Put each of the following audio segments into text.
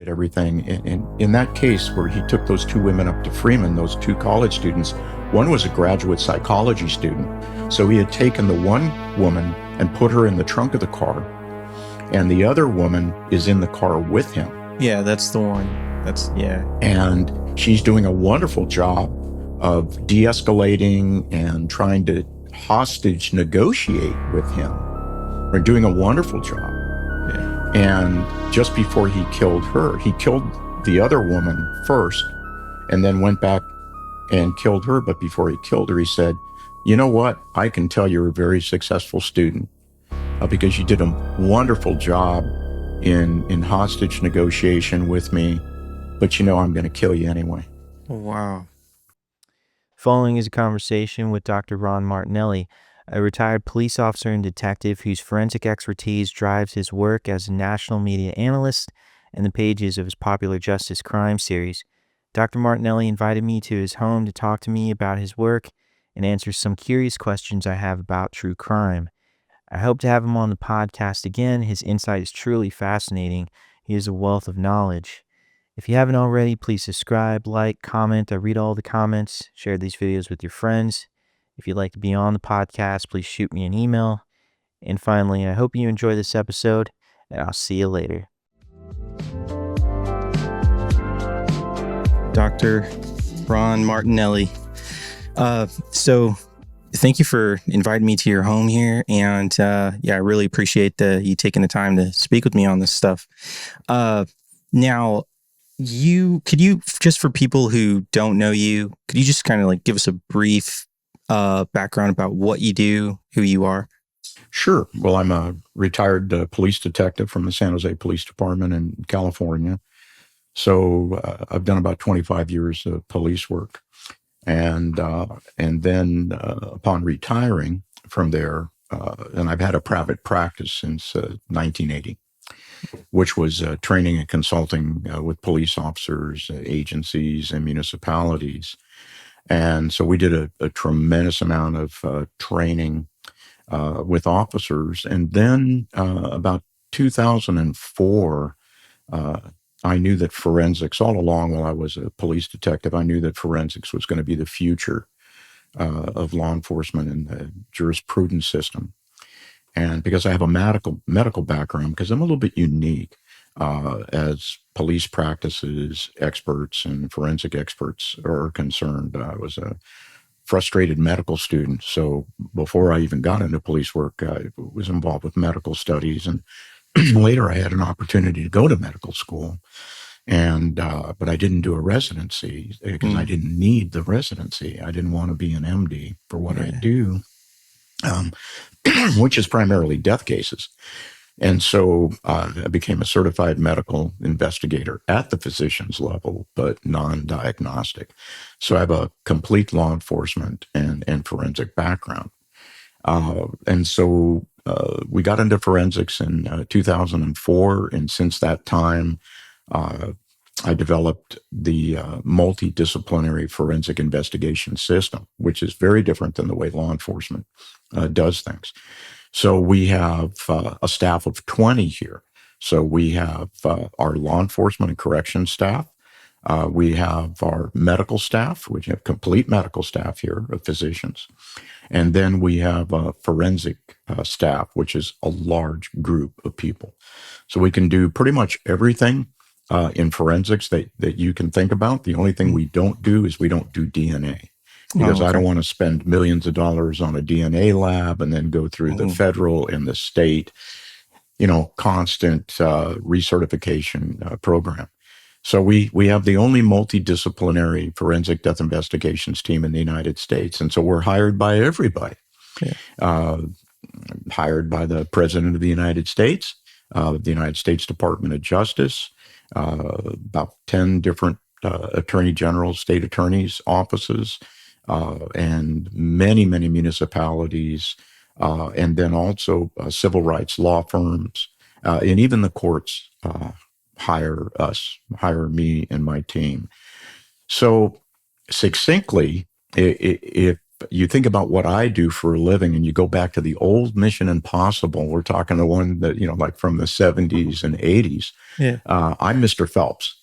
everything. In that case where he took those two women up to Freeman, those two college students, one was a graduate psychology student. So he had taken the one woman and put her in the trunk of the car, and the other woman is in the car with him. Yeah, that's the one. Yeah. And she's doing a wonderful job of de-escalating and trying to hostage negotiate with him. They're doing a wonderful job. Yeah. And just before he killed her, he killed the other woman first and then went back and killed her. But before he killed her, he said, "You know what? I can tell you're a very successful student because you did a wonderful job in hostage negotiation with me, but I'm going to kill you anyway." Wow. Following is a conversation with Dr. Ron Martinelli, a retired police officer and detective whose forensic expertise drives his work as a national media analyst and the pages of his popular Justus crime series. Dr. Martinelli invited me to his home to talk to me about his work and answer some curious questions I have about true crime. I hope to have him on the podcast again. His insight is truly fascinating. He is a wealth of knowledge. If you haven't already, please subscribe, like, comment. I read all the comments. Share these videos with your friends. If you'd like to be on the podcast, please shoot me an email. And finally, I hope you enjoy this episode, and I'll see you later. Dr. Ron Martinelli. So thank you for inviting me to your home here. And I really appreciate you taking the time to speak with me on this stuff. Now, could you, just for people who don't know you, could you just kind of give us a brief background about what you do, who you are? Sure. Well, I'm a retired police detective from the San Jose Police Department in California. So I've done about 25 years of police work. And then upon retiring from there, and I've had a private practice since 1980, which was training and consulting with police officers, agencies, and municipalities. And so we did a tremendous amount of training with officers. And then about 2004, I knew that forensics, all along while I was a police detective, I knew that forensics was going to be the future of law enforcement and the jurisprudence system. And because I have a medical background, because I'm a little bit unique as police practices experts and forensic experts are concerned. I was a frustrated medical student. So before I even got into police work, I was involved with medical studies. And later I had an opportunity to go to medical school. And but I didn't do a residency because I didn't need the residency. I didn't want to be an MD for what I do, which is primarily death cases. And so I became a certified medical investigator at the physician's level, but non-diagnostic. So I have a complete law enforcement and forensic background. And so we got into forensics in 2004. And since that time, I developed the multi-disciplinary forensic investigation system, which is very different than the way law enforcement does things. So we have a staff of 20 here. So we have our law enforcement and corrections staff. We have our medical staff, which have complete medical staff here of physicians. And then we have a forensic staff, which is a large group of people. So we can do pretty much everything in forensics that you can think about. The only thing we don't do is we don't do DNA. Because I don't want to spend millions of dollars on a DNA lab and then go through the federal and the state, constant recertification program. So we have the only multidisciplinary forensic death investigations team in the United States. And so we're hired by everybody. Hired by the President of the United States, the United States Department of Justice, about 10 different attorney generals, state attorneys' offices, and many, many municipalities, and then also civil rights law firms, and even the courts hire me and my team. So succinctly, if you think about what I do for a living and you go back to the old Mission Impossible, we're talking the one that, like from the 70s and 80s. Yeah. I'm Mr. Phelps.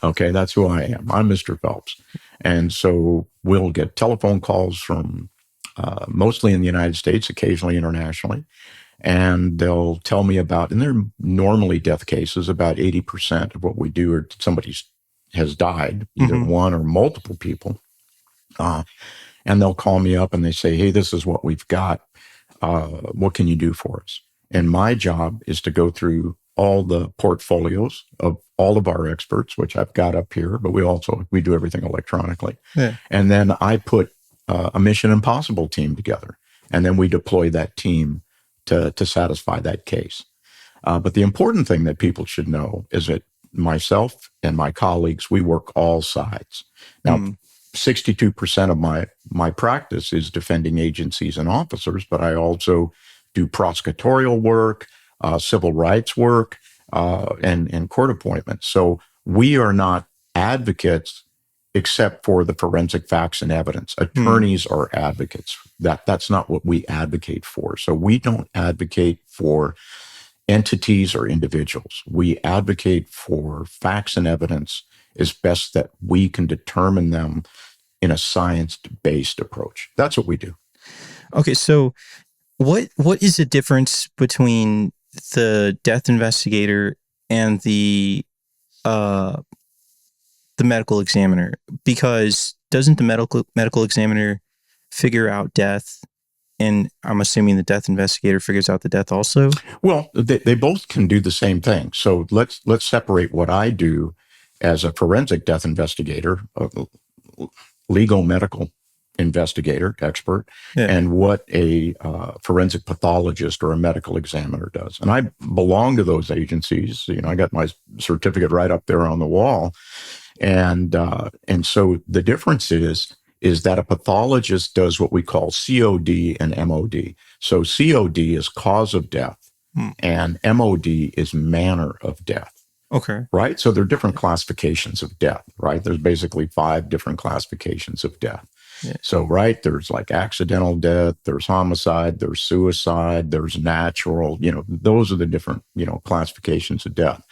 Okay, that's who I am. I'm Mr. Phelps. And so we'll get telephone calls from mostly in the United States, occasionally internationally. And they'll tell me about, and they're normally death cases, about 80% of what we do or somebody has died, either one or multiple people. And they'll call me up and they say, hey, this is what we've got. What can you do for us? And my job is to go through all the portfolios of all of our experts, which I've got up here, but we do everything electronically. Yeah. And then I put a Mission Impossible team together, and then we deploy that team to satisfy that case. But the important thing that people should know is that myself and my colleagues, we work all sides. Now, 62% of my practice is defending agencies and officers, but I also do prosecutorial work, civil rights work, and court appointments. So we are not advocates except for the forensic facts and evidence. Attorneys are advocates. That's not what we advocate for. So we don't advocate for entities or individuals. We advocate for facts and evidence as best that we can determine them in a science-based approach. That's what we do. Okay, so what is the difference between the death investigator and the medical examiner? Because doesn't the medical examiner figure out death, and I'm assuming the death investigator figures out the death also? Well, they both can do the same thing. So let's separate what I do as a forensic death investigator, a legal medical investigator expert, and what a forensic pathologist or a medical examiner does. And I belong to those agencies. I got my certificate right up there on the wall. And so the difference is that a pathologist does what we call COD and MOD. So COD is cause of death, and MOD is manner of death. Okay. Right? So there are different classifications of death, right? There's basically 5 different classifications of death. Yeah. So, right, there's like accidental death, there's homicide, there's suicide, there's natural, those are the different, classifications of death.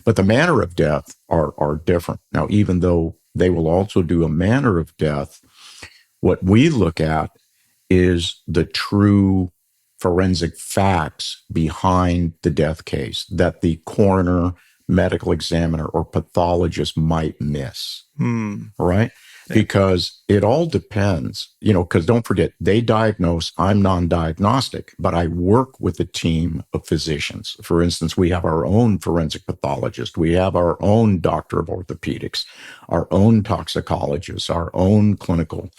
But the manner of death are different. Now, even though they will also do a manner of death, what we look at is the true forensic facts behind the death case that the coroner, medical examiner, or pathologist might miss, right? Yeah. Because it all depends, because don't forget, they diagnose, I'm non-diagnostic, but I work with a team of physicians. For instance, we have our own forensic pathologist, we have our own doctor of orthopedics, our own toxicologist, our own clinical,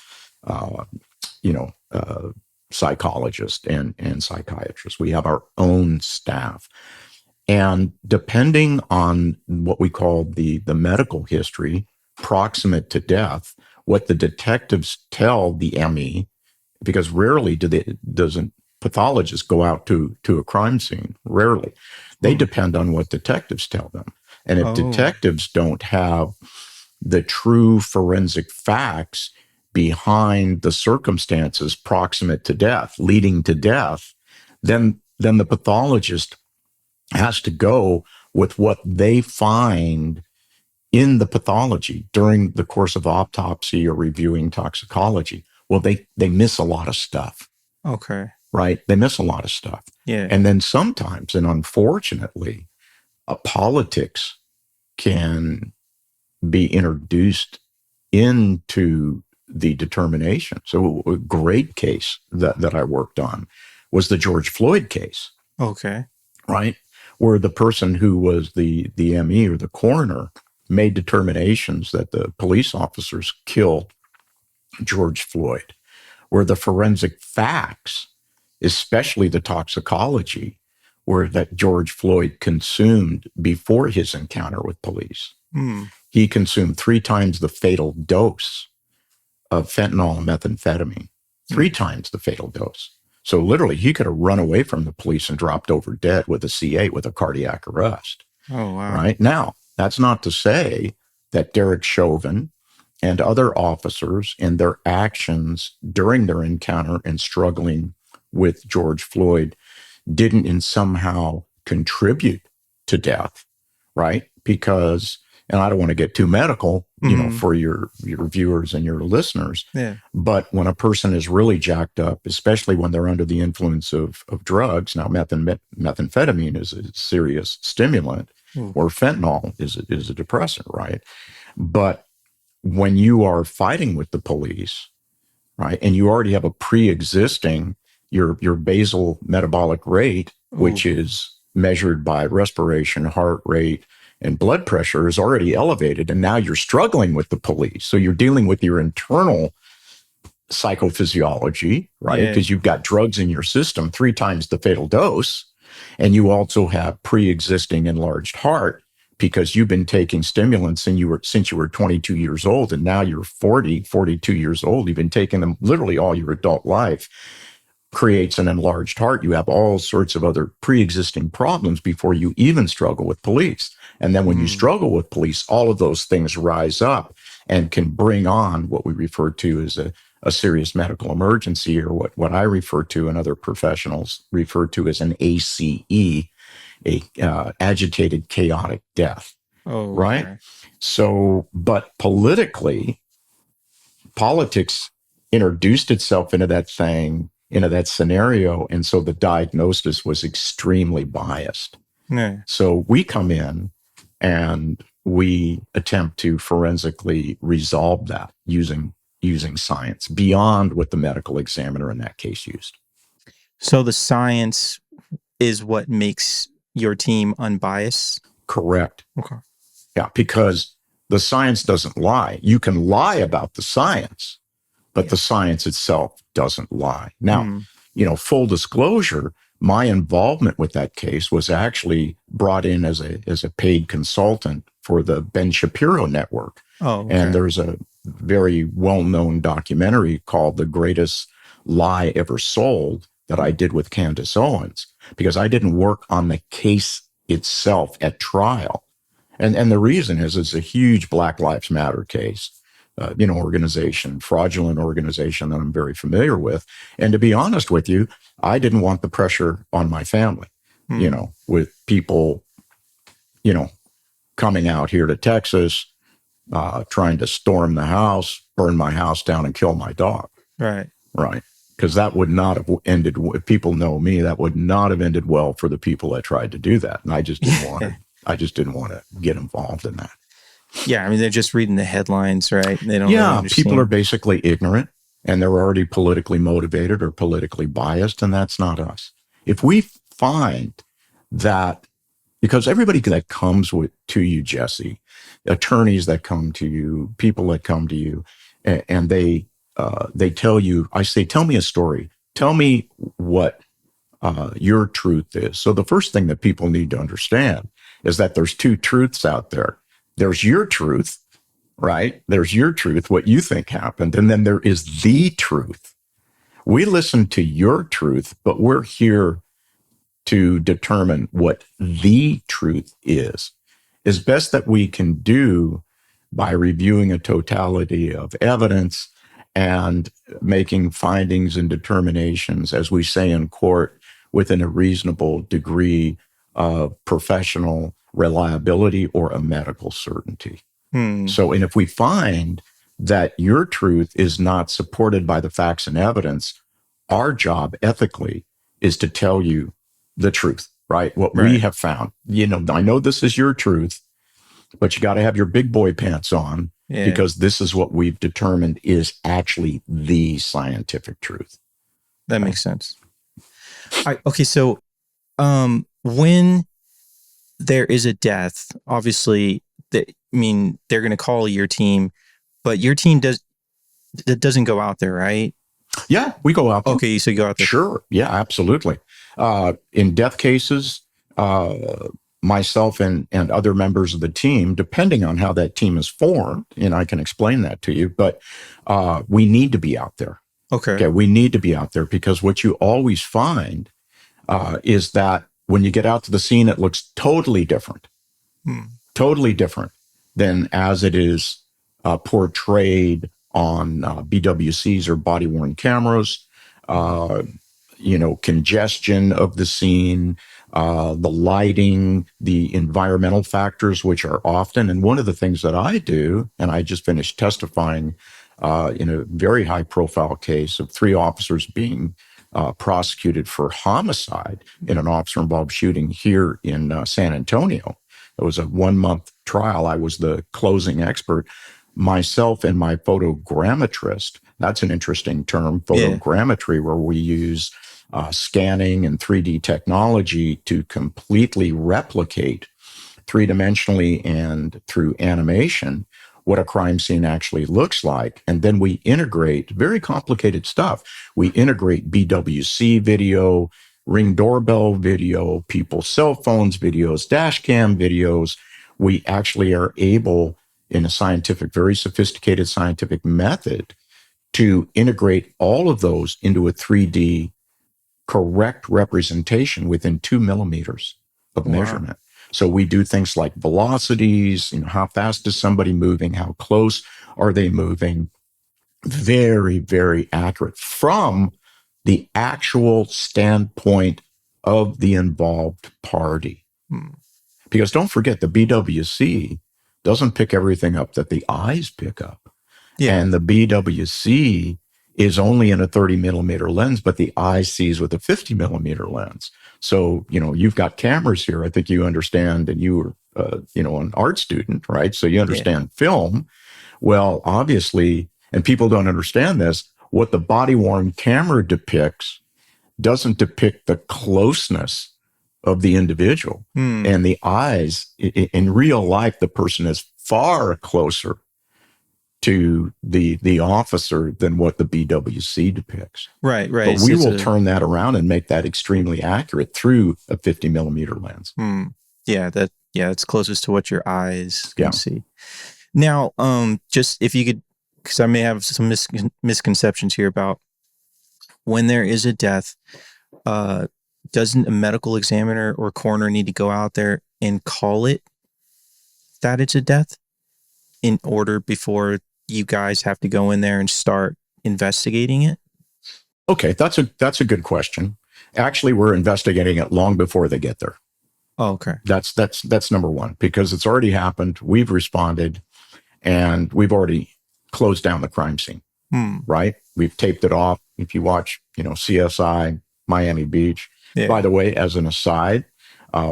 psychologist and psychiatrist. We have our own staff. And depending on what we call the medical history proximate to death, what the detectives tell the ME, because rarely does a pathologist go out to a crime scene. Rarely. They depend on what detectives tell them. And if detectives don't have the true forensic facts behind the circumstances proximate to death, leading to death, then the pathologist has to go with what they find in the pathology during the course of autopsy or reviewing toxicology. Well, they miss a lot of stuff. Okay. Right? They miss a lot of stuff. Yeah. And then sometimes, and unfortunately, politics can be introduced into the determination. So a great case that I worked on was the George Floyd case. Okay. Right? Where the person who was the ME or the coroner made determinations that the police officers killed George Floyd, where the forensic facts, especially the toxicology, were that George Floyd consumed before his encounter with police. He consumed 3 times the fatal dose of fentanyl and methamphetamine, 3 times the fatal dose. So literally, he could have run away from the police and dropped over dead with a C8 with a cardiac arrest. Oh, wow. Right? Now, that's not to say that Derek Chauvin and other officers and their actions during their encounter and struggling with George Floyd didn't in somehow contribute to death, right? Because, and I don't want to get too medical, for your viewers and your listeners, but when a person is really jacked up, especially when they're under the influence of drugs, now methamphetamine is a serious stimulant, or fentanyl is a depressant, right? But when you are fighting with the police, right, and you already have a pre-existing your basal metabolic rate, which is measured by respiration, heart rate, and blood pressure, is already elevated, and now you're struggling with the police. So you're dealing with your internal psychophysiology, right? Because you've got drugs in your system 3 times the fatal dose, and you also have pre-existing enlarged heart because you've been taking stimulants since you were 22 years old, and now you're 42 years old. You've been taking them literally all your adult life. Creates an enlarged heart. You have all sorts of other pre-existing problems before you even struggle with police. And then when you struggle with police, all of those things rise up and can bring on what we refer to as a serious medical emergency, or what I refer to and other professionals refer to as an ACE, agitated chaotic death. Right? Okay. So, but politics introduced itself into that scenario, and so the diagnosis was extremely biased. So we come in and we attempt to forensically resolve that using science beyond what the medical examiner in that case used. So the science is what makes your team unbiased? Correct. Okay. Yeah, because the science doesn't lie. You can lie about the science, but the science itself doesn't lie. Now, full disclosure, my involvement with that case was actually brought in as a paid consultant for the Ben Shapiro network. And there's a very well-known documentary called The Greatest Lie Ever Sold that I did with Candace Owens, because I didn't work on the case itself at trial. And the reason is it's a huge Black Lives Matter case. Fraudulent organization that I'm very familiar with. And to be honest with you, I didn't want the pressure on my family, with people, coming out here to Texas, trying to storm the house, burn my house down, and kill my dog. Right. Right. Because that would not have ended, if people know me, that would not have ended well for the people that tried to do that. And I just didn't want to get involved in that. Yeah, I mean, they're just reading the headlines, right? They don't really understand. People are basically ignorant, and they're already politically motivated or politically biased, and that's not us. If we find that, because everybody that comes to you, Jesse, attorneys that come to you, people that come to you, and they tell you, I say, tell me a story. Tell me what your truth is. So the first thing that people need to understand is that there's 2 truths out there. There's your truth, right? There's your truth, what you think happened. And then there is the truth. We listen to your truth, but we're here to determine what the truth is. As best that we can do by reviewing a totality of evidence and making findings and determinations, as we say in court, within a reasonable degree of professional reliability or a medical certainty. So, and if we find that your truth is not supported by the facts and evidence, our job ethically is to tell you the truth, right? What we have found. I know this is your truth, but you got to have your big boy pants on, because this is what we've determined is actually the scientific truth. That makes sense. Okay, so when there is a death, obviously, they're going to call your team, but your team doesn't go out there, right? Yeah, we go out there. Okay, so you go out there. Sure. Yeah, absolutely. In death cases, myself and other members of the team, depending on how that team is formed, and I can explain that to you, but we need to be out there. Okay, we need to be out there, because what you always find is that when you get out to the scene, it looks totally different than as it is portrayed on BWCs or body-worn cameras, congestion of the scene, the lighting, the environmental factors, which are often. And one of the things that I do, and I just finished testifying in a very high-profile case of 3 officers being prosecuted for homicide in an officer-involved shooting here in San Antonio. It was a 1-month trial. I was the closing expert. Myself and my photogrammetrist, that's an interesting term, photogrammetry, where we use scanning and 3D technology to completely replicate 3-dimensionally and through animation what a crime scene actually looks like. And then we integrate very complicated stuff. We integrate BWC video, Ring doorbell video, people's cell phones videos, dash cam videos. We actually are able, in a very sophisticated scientific method, to integrate all of those into a 3D correct representation within 2 millimeters of measurement. So we do things like velocities, how fast is somebody moving, how close are they moving, very, very accurate from the actual standpoint of the involved party. Because don't forget, the BWC doesn't pick everything up that the eyes pick up. And the BWC is only in a 30 millimeter lens, but the eye sees with a 50 millimeter lens. So, you've got cameras here. I think you understand, and you were, an art student, right? So you understand film. Well, obviously, and people don't understand this, what the body-worn camera depicts doesn't depict the closeness of the individual. And the eyes, in real life, the person is far closer to the officer than what the BWC depicts. Right. But we will turn that around and make that extremely accurate through a 50 millimeter lens. It's closest to what your eyes can see. Now, just if you could, because I may have some misconceptions here about when there is a death, doesn't a medical examiner or coroner need to go out there and call it that it's a death in order before you guys have to go in there and start investigating it? Okay, that's a good question. Actually, we're investigating it long before they get there. Oh, okay. That's number one, because it's already happened. We've responded, and we've already closed down the crime scene. Right? We've taped it off. If you watch, CSI, Miami Beach. By the way, as an aside,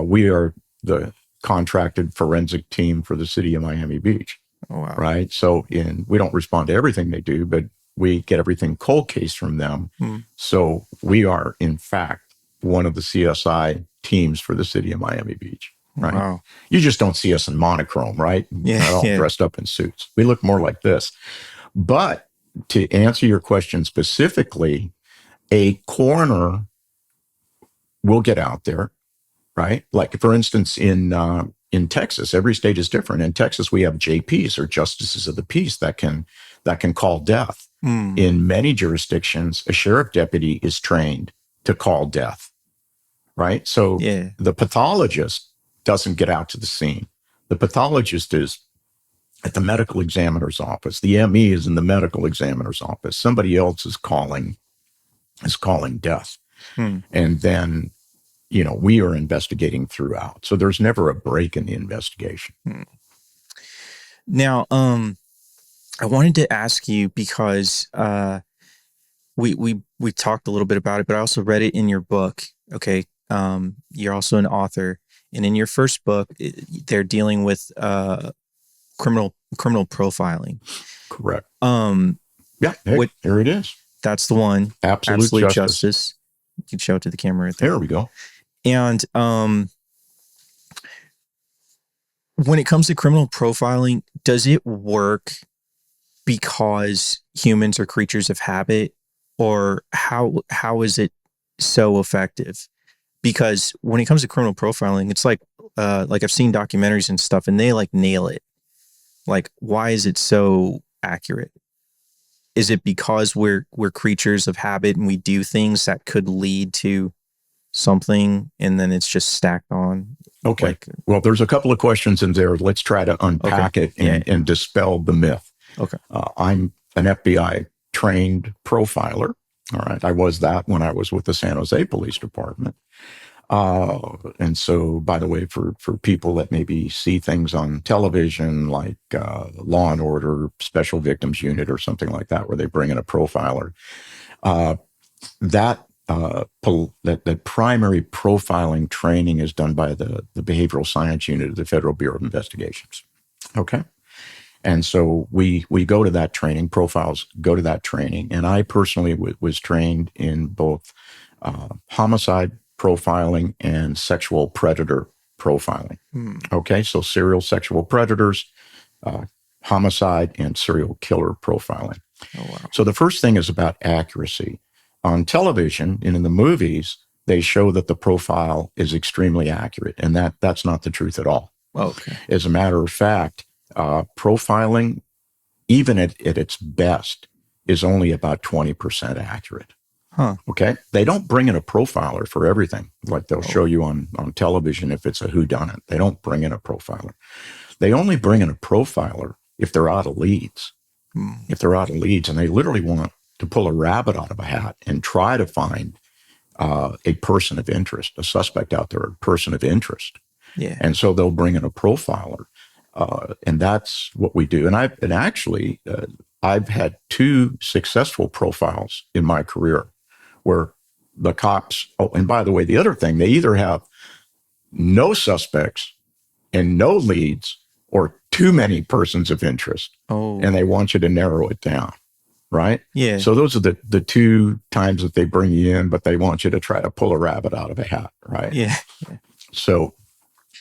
we are the contracted forensic team for the city of Miami Beach. Oh, wow. Right? So we don't respond to everything they do, but we get everything cold case from them. So we are, in fact, one of the CSI teams for the city of Miami Beach. Right? Wow. You just don't see us in monochrome, right? Not all dressed up in suits. We look more like this. But to answer your question specifically, a coroner will get out there, right? Like, for instance, in Texas, every state is different. In Texas, we have JPs, or justices of the peace, that can call death. In many jurisdictions, a sheriff deputy is trained to call death, right? So the pathologist doesn't get out to the scene. The pathologist is at the medical examiner's office. The ME is in the medical examiner's office. Somebody else is calling death. And then, we are investigating throughout. So there's never a break in the investigation. Now, I wanted to ask you, because we talked a little bit about it, but I also read it in your book. Okay. You're also an author. And in your first book, they're dealing with criminal profiling. Correct. Here it is. That's the one. Absolute Justice. You can show it to the camera right there. There we go. And when it comes to criminal profiling, does it work because humans are creatures of habit, or how is it so effective? Because when it comes to criminal profiling, it's like I've seen documentaries and stuff, and they nail it. Like, why is it so accurate? Is it because we're creatures of habit and we do things that could lead to something, and then it's just stacked on? Okay. Well, there's a couple of questions in there. Let's try to unpack it and dispel the myth. Okay. I'm an FBI trained profiler. All right. I was that when I was with the San Jose Police Department. And so, by the way, for people that maybe see things on television like Law and Order, Special Victims Unit, or something like that, where they bring in a profiler, that primary profiling training is done by the Behavioral Science Unit of the Federal Bureau of Investigations. Okay. And so we go to that training, profiles go to that training. And I personally was trained in both homicide profiling and sexual predator profiling. Okay, so serial sexual predators, homicide, and serial killer profiling. Oh, wow. So the first thing is about accuracy. On television and in the movies, they show that the profile is extremely accurate, and that's not the truth at all. Okay. As a matter of fact, profiling, even at its best, is only about 20% accurate. Huh. Okay. They don't bring in a profiler for everything. Like they'll show you on television if it's a whodunit. They don't bring in a profiler. They only bring in a profiler if they're out of leads. If they're out of leads, and they literally want to pull a rabbit out of a hat and try to find a person of interest, a suspect out there, a person of interest. Yeah. And so they'll bring in a profiler. And that's what we do. And I've had 2 successful profiles in my career where the cops, and by the way, the other thing, they either have no suspects and no leads or too many persons of interest. Oh. And they want you to narrow it down. Right? Yeah. So those are the 2 times that they bring you in, but they want you to try to pull a rabbit out of a hat. Right? Yeah. So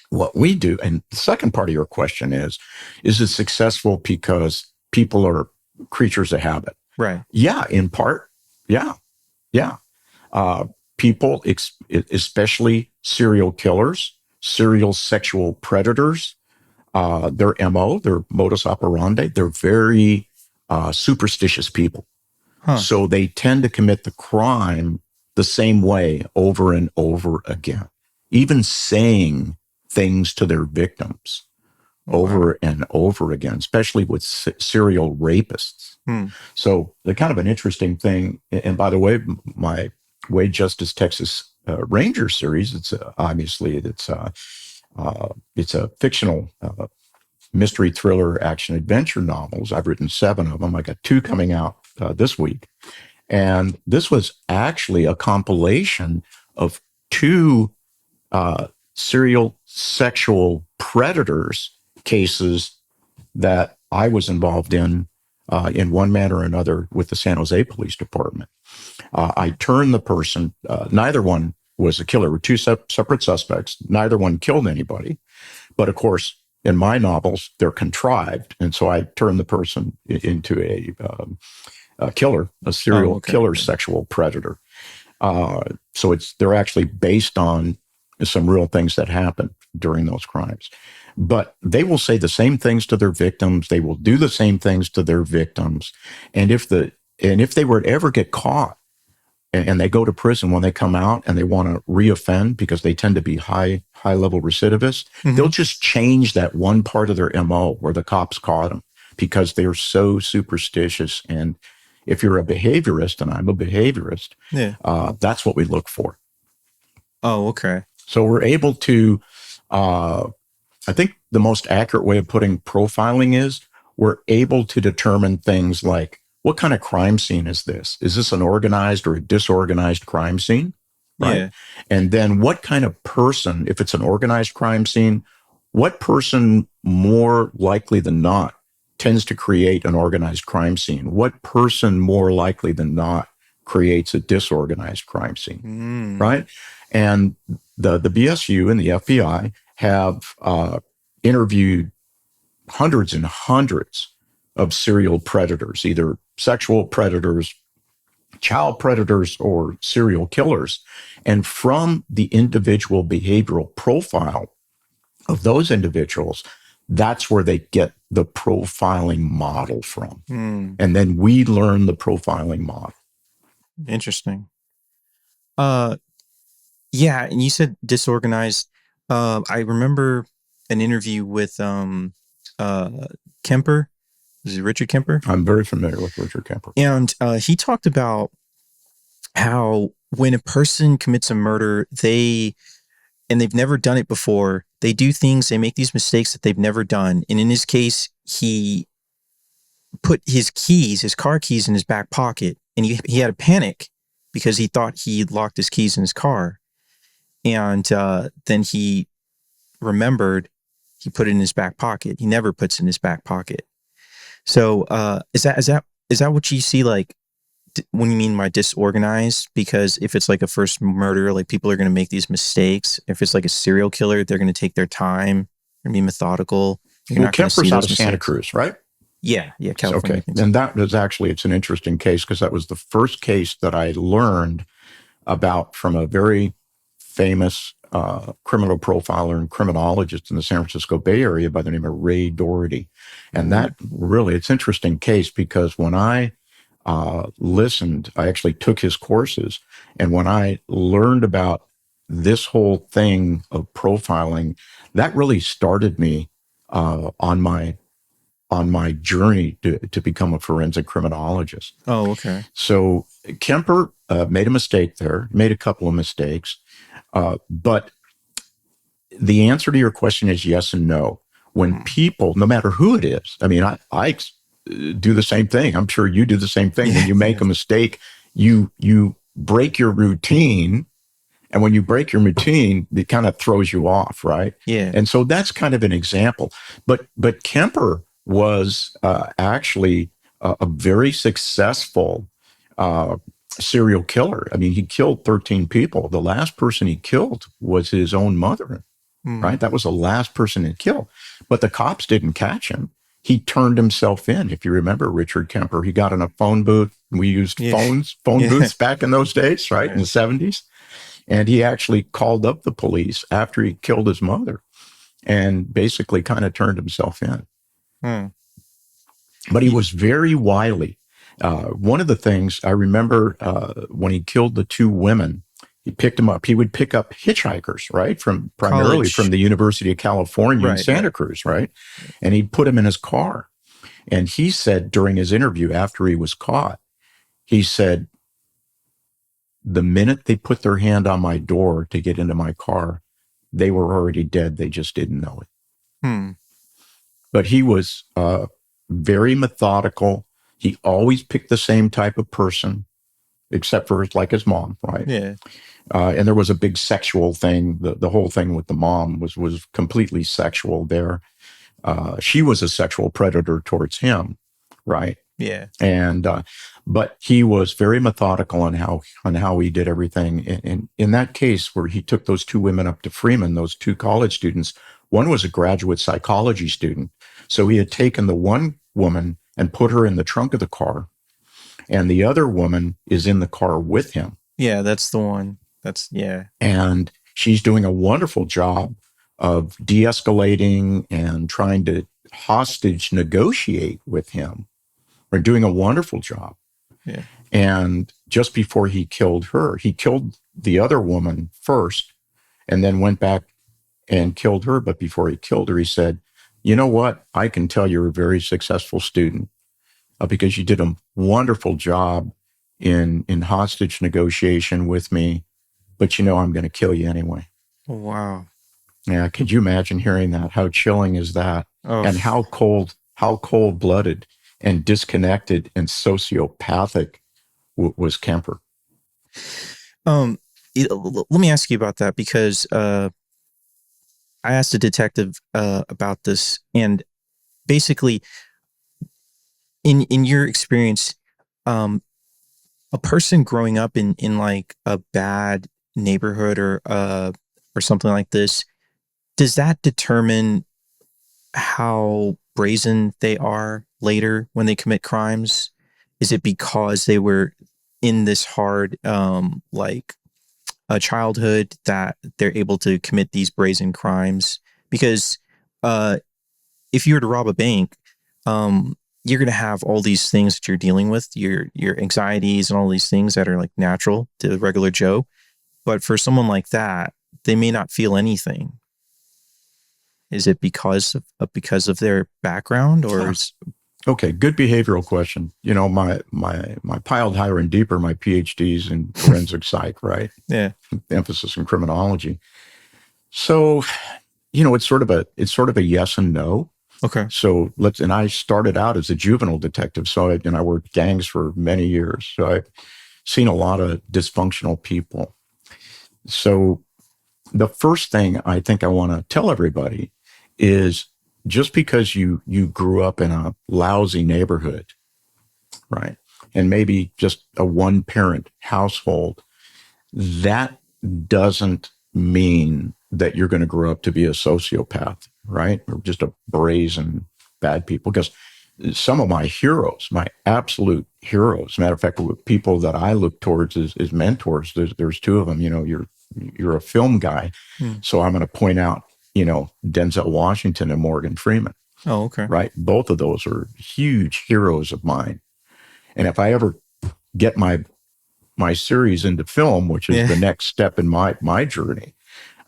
what we do, and the second part of your question is it successful because people are creatures of habit? Right. Yeah, in part. Yeah. Yeah. People, especially serial killers, serial sexual predators, their MO, their modus operandi, they're very superstitious people. Huh. So they tend to commit the crime the same way over and over again, even saying things to their victims over and over again, especially with serial rapists. So the kind of an interesting thing, and by the way, my Wade Justus Texas Ranger series, it's a fictional mystery thriller action adventure novels. I've written 7 of them. I got 2 coming out this week. And this was actually a compilation of 2 serial sexual predators cases that I was involved in one manner or another with the San Jose Police Department. I turned the person, neither one was a killer. We're 2 separate suspects. Neither one killed anybody. But of course, in my novels, they're contrived. And so I turned the person into a killer, a serial killer sexual predator. So they're actually based on some real things that happened during those crimes. But they will say the same things to their victims. They will do the same things to their victims. And if they were to ever get caught and they go to prison, when they come out and they want to reoffend because they tend to be high level recidivists, they'll just change that one part of their MO where the cops caught them because they're so superstitious. And if you're a behaviorist, and I'm a behaviorist, that's what we look for. Oh, okay. So we're able to, I think the most accurate way of putting profiling is we're able to determine things like, what kind of crime scene is this? Is this an organized or a disorganized crime scene? Right. Yeah. And then what kind of person, if it's an organized crime scene, what person more likely than not tends to create an organized crime scene? What person more likely than not creates a disorganized crime scene? Right. And the BSU and the FBI have interviewed hundreds and hundreds of serial predators, either sexual predators, child predators, or serial killers. And from the individual behavioral profile of those individuals, that's where they get the profiling model from. And then we learn the profiling model. Interesting. Yeah, and you said disorganized. I remember an interview with Kemper, Is it Richard Kemper? I'm very familiar with Richard Kemper. And he talked about how when a person commits a murder, they've never done it before, they do things, they make these mistakes that they've never done. And in his case, he put his car keys in his back pocket, and he had a panic because he thought he locked his keys in his car. And then he remembered he put it in his back pocket. He never puts it in his back pocket. So is that what you see, like, when you mean by disorganized? Because if it's like a first murder, like, people are going to make these mistakes. If it's like a serial killer, they're going to take their time and be methodical. Well, Kemper's out of Santa Cruz, right? Yeah, California. Okay, and that was actually, it's an interesting case because that was the first case that I learned about from a very famous criminal profiler and criminologist in the San Francisco Bay Area by the name of Reid. And that really, it's an interesting case because when I listened, I actually took his courses. And when I learned about this whole thing of profiling, that really started me on my journey to become a forensic criminologist. Oh, okay. So Kemper made a mistake there, made a couple of mistakes. But the answer to your question is yes and no. When people, no matter who it is, I mean, I do the same thing. I'm sure you do the same thing. When you make a mistake, you break your routine. And when you break your routine, it kind of throws you off, right? Yeah. And so that's kind of an example. But Kemper was actually a very successful serial killer. I mean, he killed 13 people. The last person he killed was his own mother, right? That was the last person he killed. But the cops didn't catch him. He turned himself in. If you remember Richard Kemper, he got in a phone booth. We used phone booths back in those days, right? In the 70s. And he actually called up the police after he killed his mother and basically kind of turned himself in. But he was very wily. One of the things I remember when he killed the two women, he picked them up. He would pick up hitchhikers, right? Primarily from the University of California in Santa Cruz, right? And he'd put them in his car. And he said during his interview after he was caught, he said, the minute they put their hand on my door to get into my car, they were already dead. They just didn't know it. But he was very methodical. He always picked the same type of person, except for like his mom, right? Yeah. And there was a big sexual thing. The whole thing with the mom was completely sexual there. She was a sexual predator towards him, right? Yeah. And but he was very methodical on how he did everything. And in that case where he took those two women up to Freeman, those two college students, one was a graduate psychology student. So he had taken the one woman and put her in the trunk of the car, and the other woman is in the car with him. Yeah, that's the one. And she's doing a wonderful job of de-escalating and trying to hostage negotiate with him. Or doing a wonderful job. Yeah. And just before he killed her, he killed the other woman first and then went back and killed her. But before he killed her, he said, you know what? I can tell you're a very successful student because you did a wonderful job in hostage negotiation with me. But you know, I'm going to kill you anyway. Wow. Yeah. Could you imagine hearing that? How chilling is that? Oh. And how cold-blooded and disconnected and sociopathic was Kemper. Let me ask you about that because I asked a detective about this, and basically, in your experience, a person growing up in like a bad neighborhood or something like this, does that determine how brazen they are later when they commit crimes? Is it because they were in this hard like a childhood that they're able to commit these brazen crimes? Because if you were to rob a bank, you're going to have all these things that you're dealing with, your anxieties and all these things that are like natural to the regular Joe. But for someone like that, they may not feel anything. Is it because of their background, or Okay, good behavioral question. My piled higher and deeper, my PhDs in forensic psych, right? Yeah. Emphasis in criminology. So, it's sort of a yes and no. Okay. So and I started out as a juvenile detective. So I worked gangs for many years. So I've seen a lot of dysfunctional people. So the first thing I think I want to tell everybody is just because you grew up in a lousy neighborhood, right? And maybe just a one parent household, that doesn't mean that you're going to grow up to be a sociopath, right? Or just a brazen bad people. Because some of my heroes, my absolute heroes, matter of fact, people that I look towards as mentors, there's two of them. You're a film guy. So I'm going to point out, Denzel Washington and Morgan Freeman. Oh, okay. Right. Both of those are huge heroes of mine. And if I ever get my series into film, which is the next step in my journey,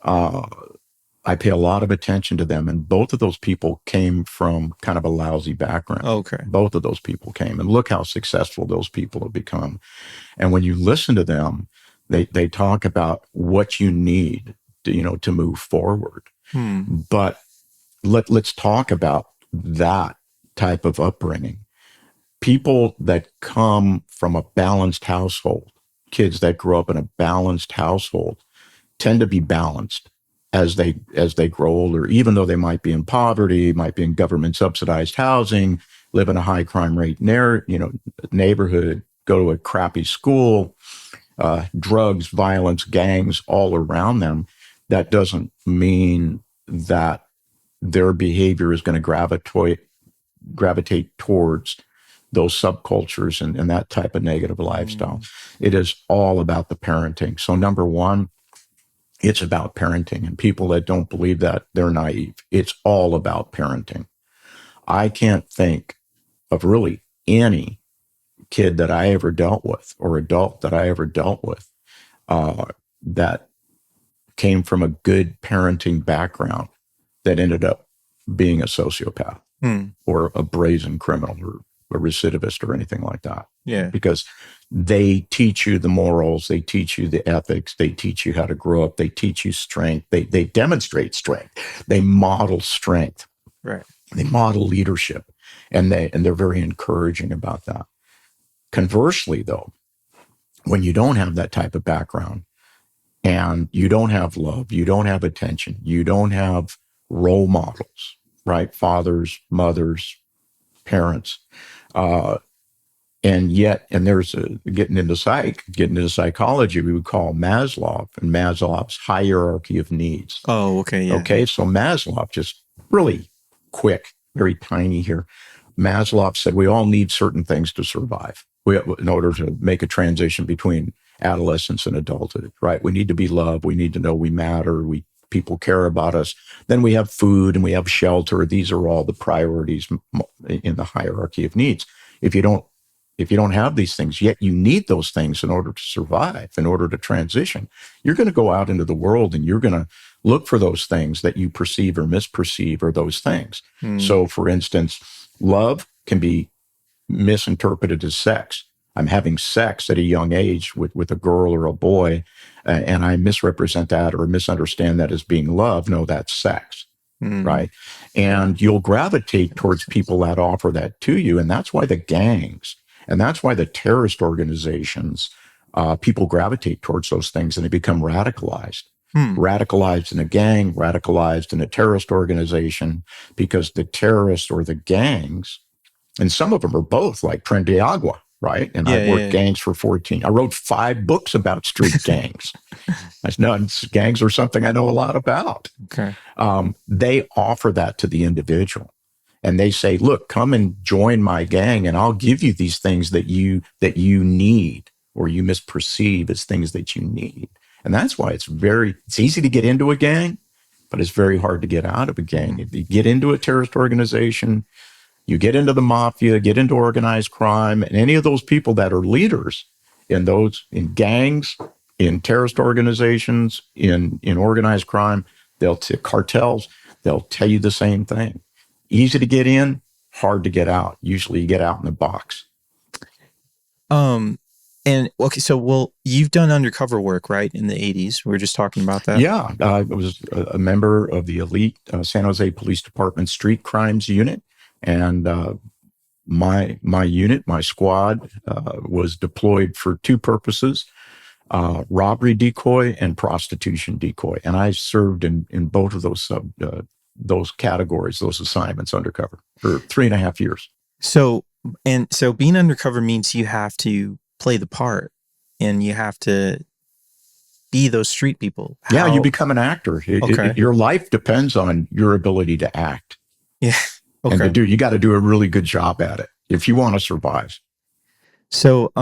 I pay a lot of attention to them. And both of those people came from kind of a lousy background. Okay. Both of those people came, and look how successful those people have become. And when you listen to them, they talk about what you need to move forward. But let's talk about that type of upbringing. People that come from a balanced household, kids that grow up in a balanced household, tend to be balanced as they grow older, even though they might be in poverty, might be in government subsidized housing, live in a high crime rate neighborhood, go to a crappy school, drugs, violence, gangs all around them. That doesn't mean that their behavior is going to gravitate towards those subcultures and that type of negative lifestyle. It is all about the parenting. So number one, it's about parenting. And people that don't believe that, they're naive. It's all about parenting. I can't think of really any kid that I ever dealt with or adult that I ever dealt with that came from a good parenting background that ended up being a sociopath or a brazen criminal or a recidivist or anything like that. Yeah. Because they teach you the morals, they teach you the ethics, they teach you how to grow up, they teach you strength, they demonstrate strength, they model strength, right? They model leadership, and they're very encouraging about that. Conversely, though, when you don't have that type of background and you don't have love, you don't have attention, you don't have role models, right? Fathers, mothers, parents, and there's getting into psychology, we would call Maslow and Maslow's hierarchy of needs. Oh, okay. Yeah. Okay. So Maslow, just really quick, very tiny here. Maslow said we all need certain things to survive in order to make a transition between adolescence and adulthood, right? We need to be loved. We need to know we matter. People care about us. Then we have food and we have shelter. These are all the priorities in the hierarchy of needs. If you don't have these things, yet you need those things in order to survive, in order to transition, you're going to go out into the world and you're going to look for those things that you perceive or misperceive or those things. So, for instance, love can be misinterpreted as sex. I'm having sex at a young age with a girl or a boy, and I misrepresent that or misunderstand that as being love. No, that's sex, right? And you'll gravitate towards people that offer that to you. And that's why the gangs, and that's why the terrorist organizations, people gravitate towards those things and they become radicalized. Radicalized in a gang, radicalized in a terrorist organization, because the terrorists or the gangs, and some of them are both, like Trendiagua, right? And I worked gangs for 14. I wrote 5 books about street gangs. Gangs are something I know a lot about. Okay. They offer that to the individual. And they say, look, come and join my gang and I'll give you these things that you need or you misperceive as things that you need. And that's why it's easy to get into a gang, but it's very hard to get out of a gang. If you get into a terrorist organization, you get into the mafia, get into organized crime, and any of those people that are leaders in gangs, in terrorist organizations, in organized crime, cartels, they'll tell you the same thing. Easy to get in, hard to get out. Usually you get out in the box. And okay, so you've done undercover work, right? In the 80s. We were just talking about that. Yeah. I was a member of the elite San Jose Police Department Street Crimes Unit. And my unit, my squad, was deployed for two purposes: robbery decoy and prostitution decoy. And I served in both of those categories, those assignments undercover for 3.5 years. So being undercover means you have to play the part and you have to be those street people. Yeah, you become an actor. Your life depends on your ability to act. Yeah. Okay. And you got to do a really good job at it if you want to survive. So,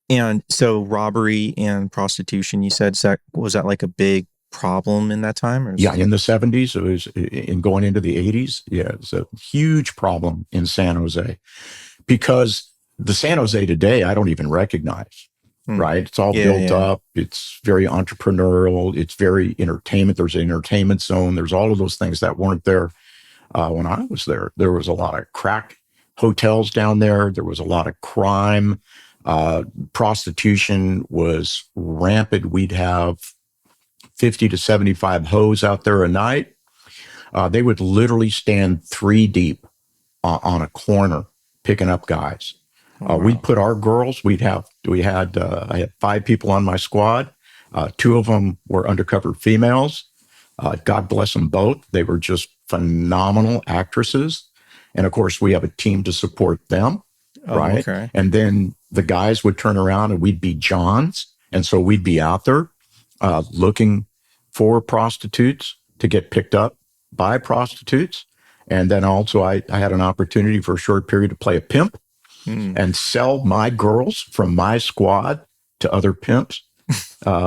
and so robbery and prostitution, you said, was that like a big problem in that time? Or yeah, in the 70s, it was, in going into the 80s. Yeah, it's a huge problem in San Jose, because the San Jose today, I don't even recognize, right? It's all built up. It's very entrepreneurial. It's very entertainment. There's an entertainment zone. There's all of those things that weren't there when I was there. There was a lot of crack hotels down there. There was a lot of crime. Prostitution was rampant. We'd have 50 to 75 hoes out there a night. They would literally stand 3 deep on a corner picking up guys. Wow. We'd put our girls, I had 5 people on my squad. 2 of them were undercover females. God bless them both. They were just phenomenal actresses. And of course, we have a team to support them, right? Okay. And then the guys would turn around and we'd be Johns. And so we'd be out there looking for prostitutes to get picked up by prostitutes. And then also I had an opportunity for a short period to play a pimp and sell my girls from my squad to other pimps,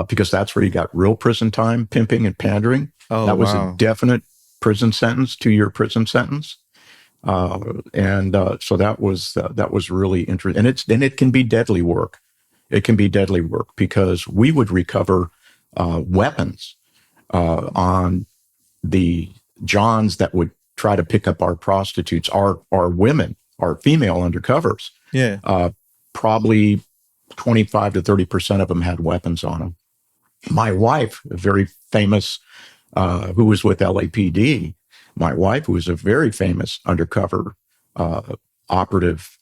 because that's where you got real prison time, pimping and pandering. Oh, that was a definite prison sentence, 2-year prison sentence. So that was really interesting. And it can be deadly work. It can be deadly work because we would recover weapons on the Johns that would try to pick up our prostitutes, our women, our female undercovers. Yeah. Probably 25 to 30% of them had weapons on them. My wife, a very famous, who was with LAPD, my wife, who was a very famous undercover operative,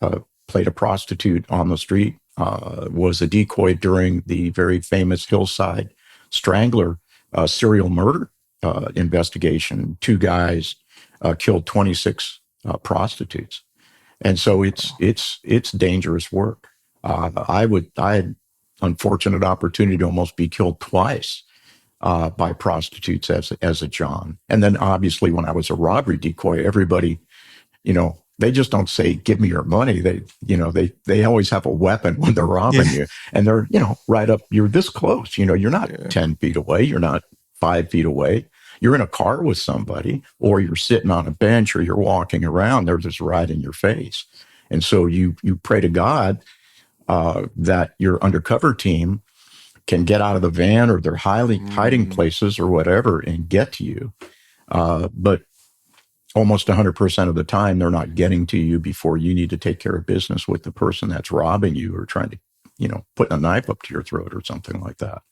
played a prostitute on the street, was a decoy during the very famous Hillside Strangler serial murder investigation. 2 guys killed 26 prostitutes. And so it's dangerous work. I had unfortunate opportunity to almost be killed twice by prostitutes as a John. And then obviously when I was a robbery decoy, everybody, they just don't say, give me your money. They always have a weapon when they're robbing you, and they're, right up, you're this close, you're not 10 feet away. You're not 5 feet away. You're in a car with somebody, or you're sitting on a bench, or you're walking around. They're just right in your face. And so you pray to God that your undercover team can get out of the van or their hiding places or whatever and get to you. But almost 100% of the time, they're not getting to you before you need to take care of business with the person that's robbing you or trying to, put a knife up to your throat or something like that.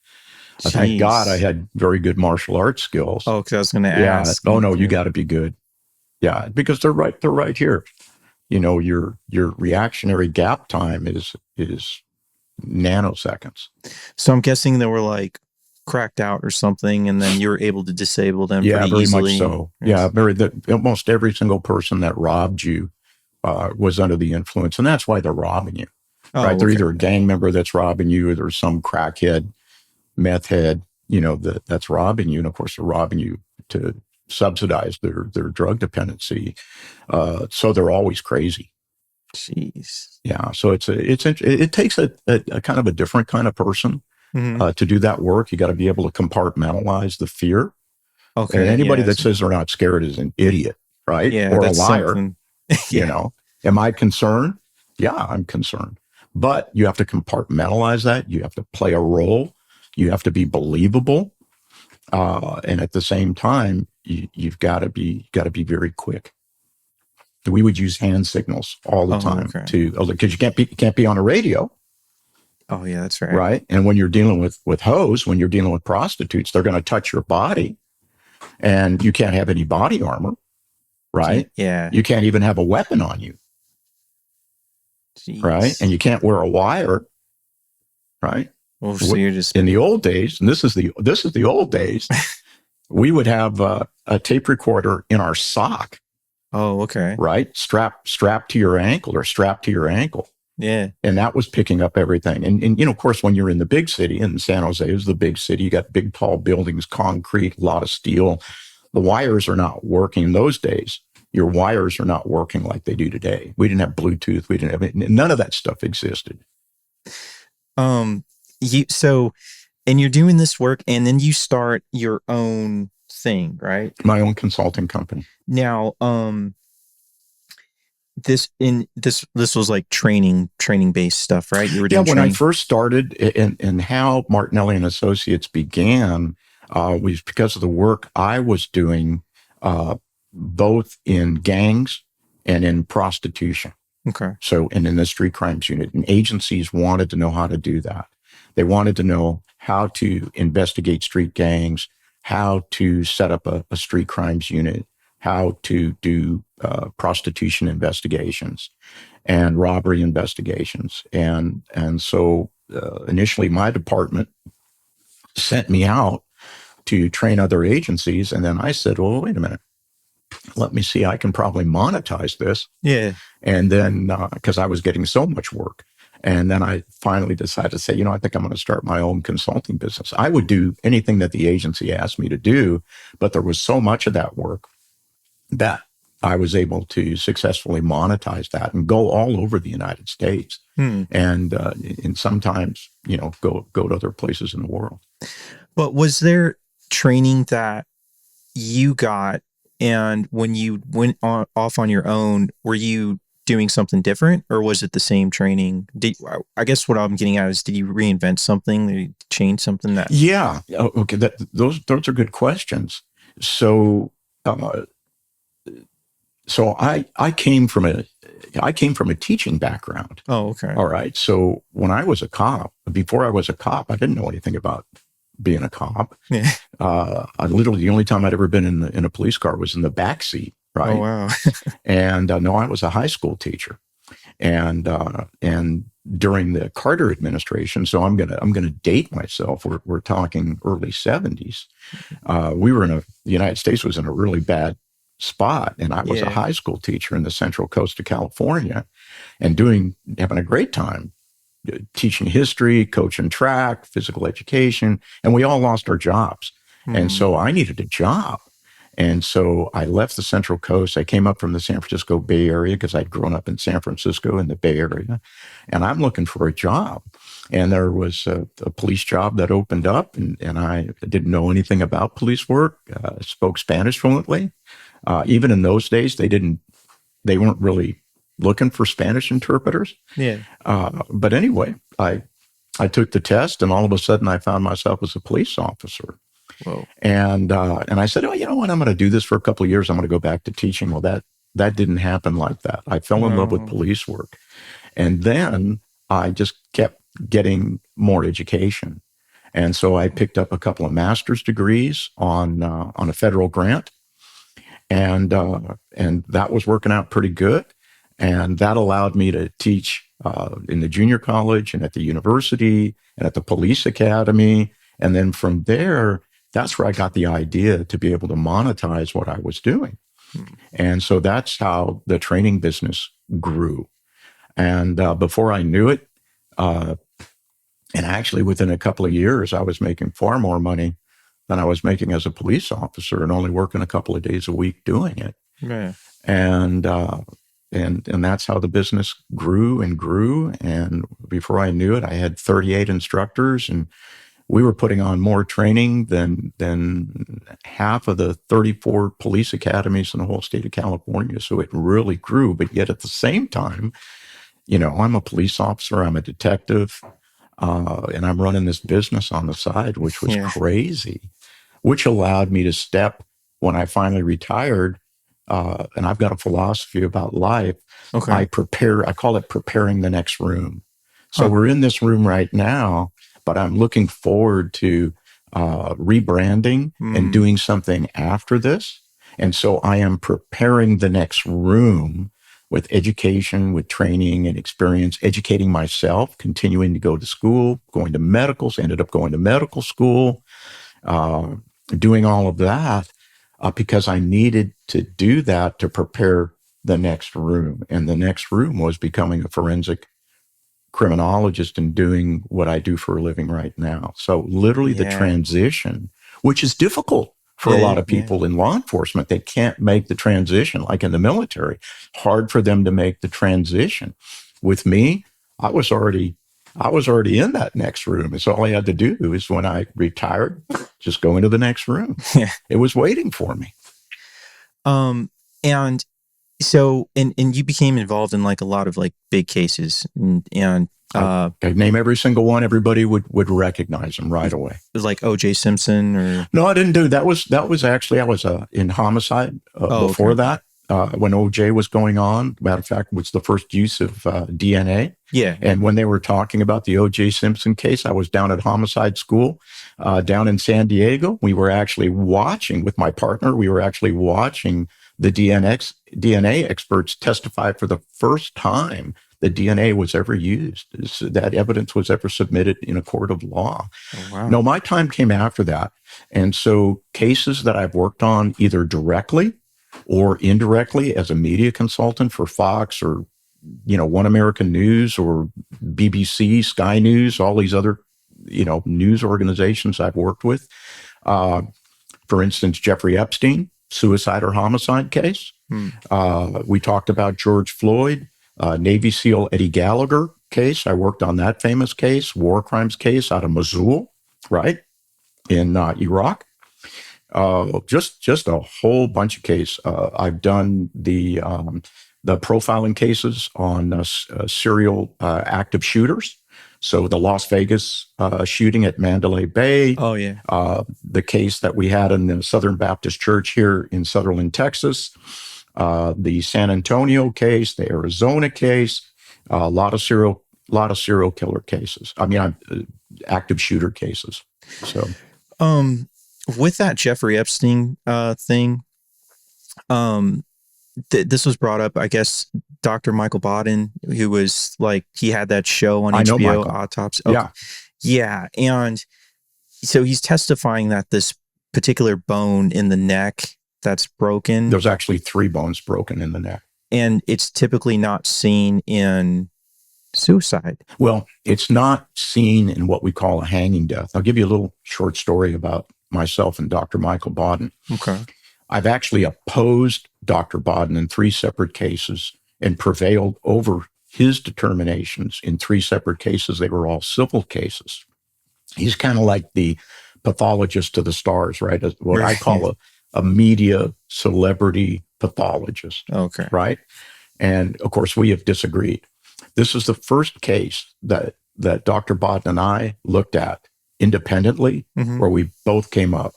Thank God I had very good martial arts skills. Oh, because I was going to ask. Oh no, you got to be good. Yeah, because they're right here. Your reactionary gap time is nanoseconds. So I'm guessing they were like cracked out or something, and then you were able to disable them pretty very easily. Much so. Yeah, almost every single person that robbed you was under the influence, and that's why they're robbing you. Right? They're either a gang member that's robbing you, or there's some crackhead, meth head, that's robbing you, and of course they're robbing you to subsidize their drug dependency. So they're always crazy. Jeez. Yeah. So it takes a kind of a different kind of person to do that work. You got to be able to compartmentalize the fear. Okay. And anybody that says they're not scared is an idiot, right? Yeah, or a liar. Am I concerned? Yeah, I'm concerned. But you have to compartmentalize that. You have to play a role. You have to be believable. And at the same time, you've got to be very quick. we would use hand signals all the time because you can't be on a radio. Oh yeah, that's right. Right. And when you're dealing with hoes, when you're dealing with prostitutes, they're going to touch your body, and you can't have any body armor. Right. Yeah. You can't even have a weapon on you. Jeez. Right. And you can't wear a wire. Right. Well, so you're just in the old days, and this is the old days, we would have a tape recorder in our sock. Oh, okay. Right. Strapped to your ankle or strapped to your ankle. Yeah. And that was picking up everything. And of course, when you're in the big city, and San Jose is the big city, you got big, tall buildings, concrete, a lot of steel. The wires are not working in those days. Your wires are not working like they do today. We didn't have Bluetooth. We didn't have none of that stuff existed. And you're doing this work, and then you start your own thing, right? My own consulting company. Now, this was like training based stuff, right? You were doing when I first started, and how Martinelli and Associates began was because of the work I was doing, both in gangs and in prostitution. Okay. So, and in the street crimes unit, and agencies wanted to know how to do that. They wanted to know how to investigate street gangs, how to set up a street crimes unit, how to do prostitution investigations and robbery investigations. And so initially my department sent me out to train other agencies. And then I said, well, wait a minute, let me see, I can probably monetize this. Yeah. And then, because I was getting so much work. And then I finally decided to say, I think I'm going to start my own consulting business. I would do anything that the agency asked me to do, but there was so much of that work that I was able to successfully monetize that and go all over the United States, and sometimes go to other places in the world. But was there training that you got, and when you went off on your own, were you doing something different, or was it the same training? I guess what I'm getting at is, did you reinvent something? Did you change something that? Yeah. Okay. Those are good questions. So. So I came from a teaching background. Oh, okay. All right. So when I was a cop, before I was a cop, I didn't know anything about being a cop. Yeah. I literally, the only time I'd ever been in a police car was in the back seat. Right. Oh, wow. And no, I was a high school teacher, and during the Carter administration. So I'm gonna date myself. We're talking early 70s. The United States was in a really bad spot, and I was a high school teacher in the Central Coast of California, and having a great time teaching history, coaching track, physical education, and we all lost our jobs. And so I needed a job. And so I left the Central Coast. I came up from the San Francisco Bay Area because I'd grown up in San Francisco in the Bay Area, and I'm looking for a job. And there was a police job that opened up, and I didn't know anything about police work. Spoke Spanish fluently. Even in those days, they weren't really looking for Spanish interpreters. Yeah. But anyway, I took the test, and all of a sudden I found myself as a police officer. Whoa. And I said, oh, you know what? I'm going to do this for a couple of years. I'm going to go back to teaching. Well, that didn't happen like that. I fell in love with police work. And then I just kept getting more education. And so I picked up a couple of master's degrees on a federal grant. And that was working out pretty good. And that allowed me to teach in the junior college and at the university and at the police academy. And then from there, that's where I got the idea to be able to monetize what I was doing. And so that's how the training business grew. And before I knew it, and actually within a couple of years, I was making far more money than I was making as a police officer, and only working a couple of days a week doing it. Yeah. And that's how the business grew and grew. And before I knew it, I had 38 instructors, and we were putting on more training than half of the 34 police academies in the whole state of California. So it really grew. But yet at the same time, I'm a police officer, I'm a detective, and I'm running this business on the side, which was crazy, which allowed me to step, when I finally retired, and I've got a philosophy about life. Okay. I call it preparing the next room. So Huh. we're in this room right now, but I'm looking forward to rebranding and doing something after this. And so I am preparing the next room with education, with training and experience, educating myself, continuing to go to school, going to medicals, ended up going to medical school, doing all of that because I needed to do that to prepare the next room. And the next room was becoming a forensic criminologist and doing what I do for a living right now. So literally the transition, which is difficult for a lot of people in law enforcement, they can't make the transition like in the military. Hard for them to make the transition. With me, I was already in that next room. It's all I had to do is when I retired, just go into the next room. Yeah. It was waiting for me. And so, and you became involved in like a lot of like big cases and I name every single one. Everybody would recognize them right away. It was like O.J. Simpson or no, I didn't do that. Was actually I was in homicide before that when O.J. was going on. Matter of fact, was the first use of DNA. Yeah. And when they were talking about the O.J. Simpson case, I was down at homicide school down in San Diego. We were actually watching with my partner. We were actually watching the DNA experts testify for the first time that DNA was ever used, that evidence was ever submitted in a court of law. Oh, wow. No, my time came after that. And so cases that I've worked on either directly or indirectly as a media consultant for Fox or, One American News or BBC, Sky News, all these other, news organizations I've worked with. For instance, Jeffrey Epstein, suicide or homicide case. We talked about George Floyd, Navy SEAL Eddie Gallagher case. I worked on that famous case, war crimes case out of Mosul, right, in Iraq. Just a whole bunch of cases. I've done the profiling cases on serial active shooters. So the Las Vegas shooting at Mandalay Bay. Oh, yeah. The case that we had in the Southern Baptist Church here in Sutherland, Texas. The San Antonio case, the Arizona case, a lot of serial killer cases. I mean, active shooter cases. So, with that Jeffrey Epstein thing, this was brought up. I guess Dr. Michael Baden, who was like he had that show on HBO, Autopsy. Okay. Yeah, and so he's testifying that this particular bone in the neck that's broken. There's actually 3 bones broken in the neck. And it's typically not seen in suicide. Well, it's not seen in what we call a hanging death. I'll give you a little short story about myself and Dr. Michael Baden. Okay. I've actually opposed Dr. Baden in 3 separate cases and prevailed over his determinations in 3 separate cases. They were all civil cases. He's kind of like the pathologist to the stars, right? What I call a media celebrity pathologist. Okay. Right. And of course, we have disagreed. This is the first case that Dr. Baden and I looked at independently, where we both came up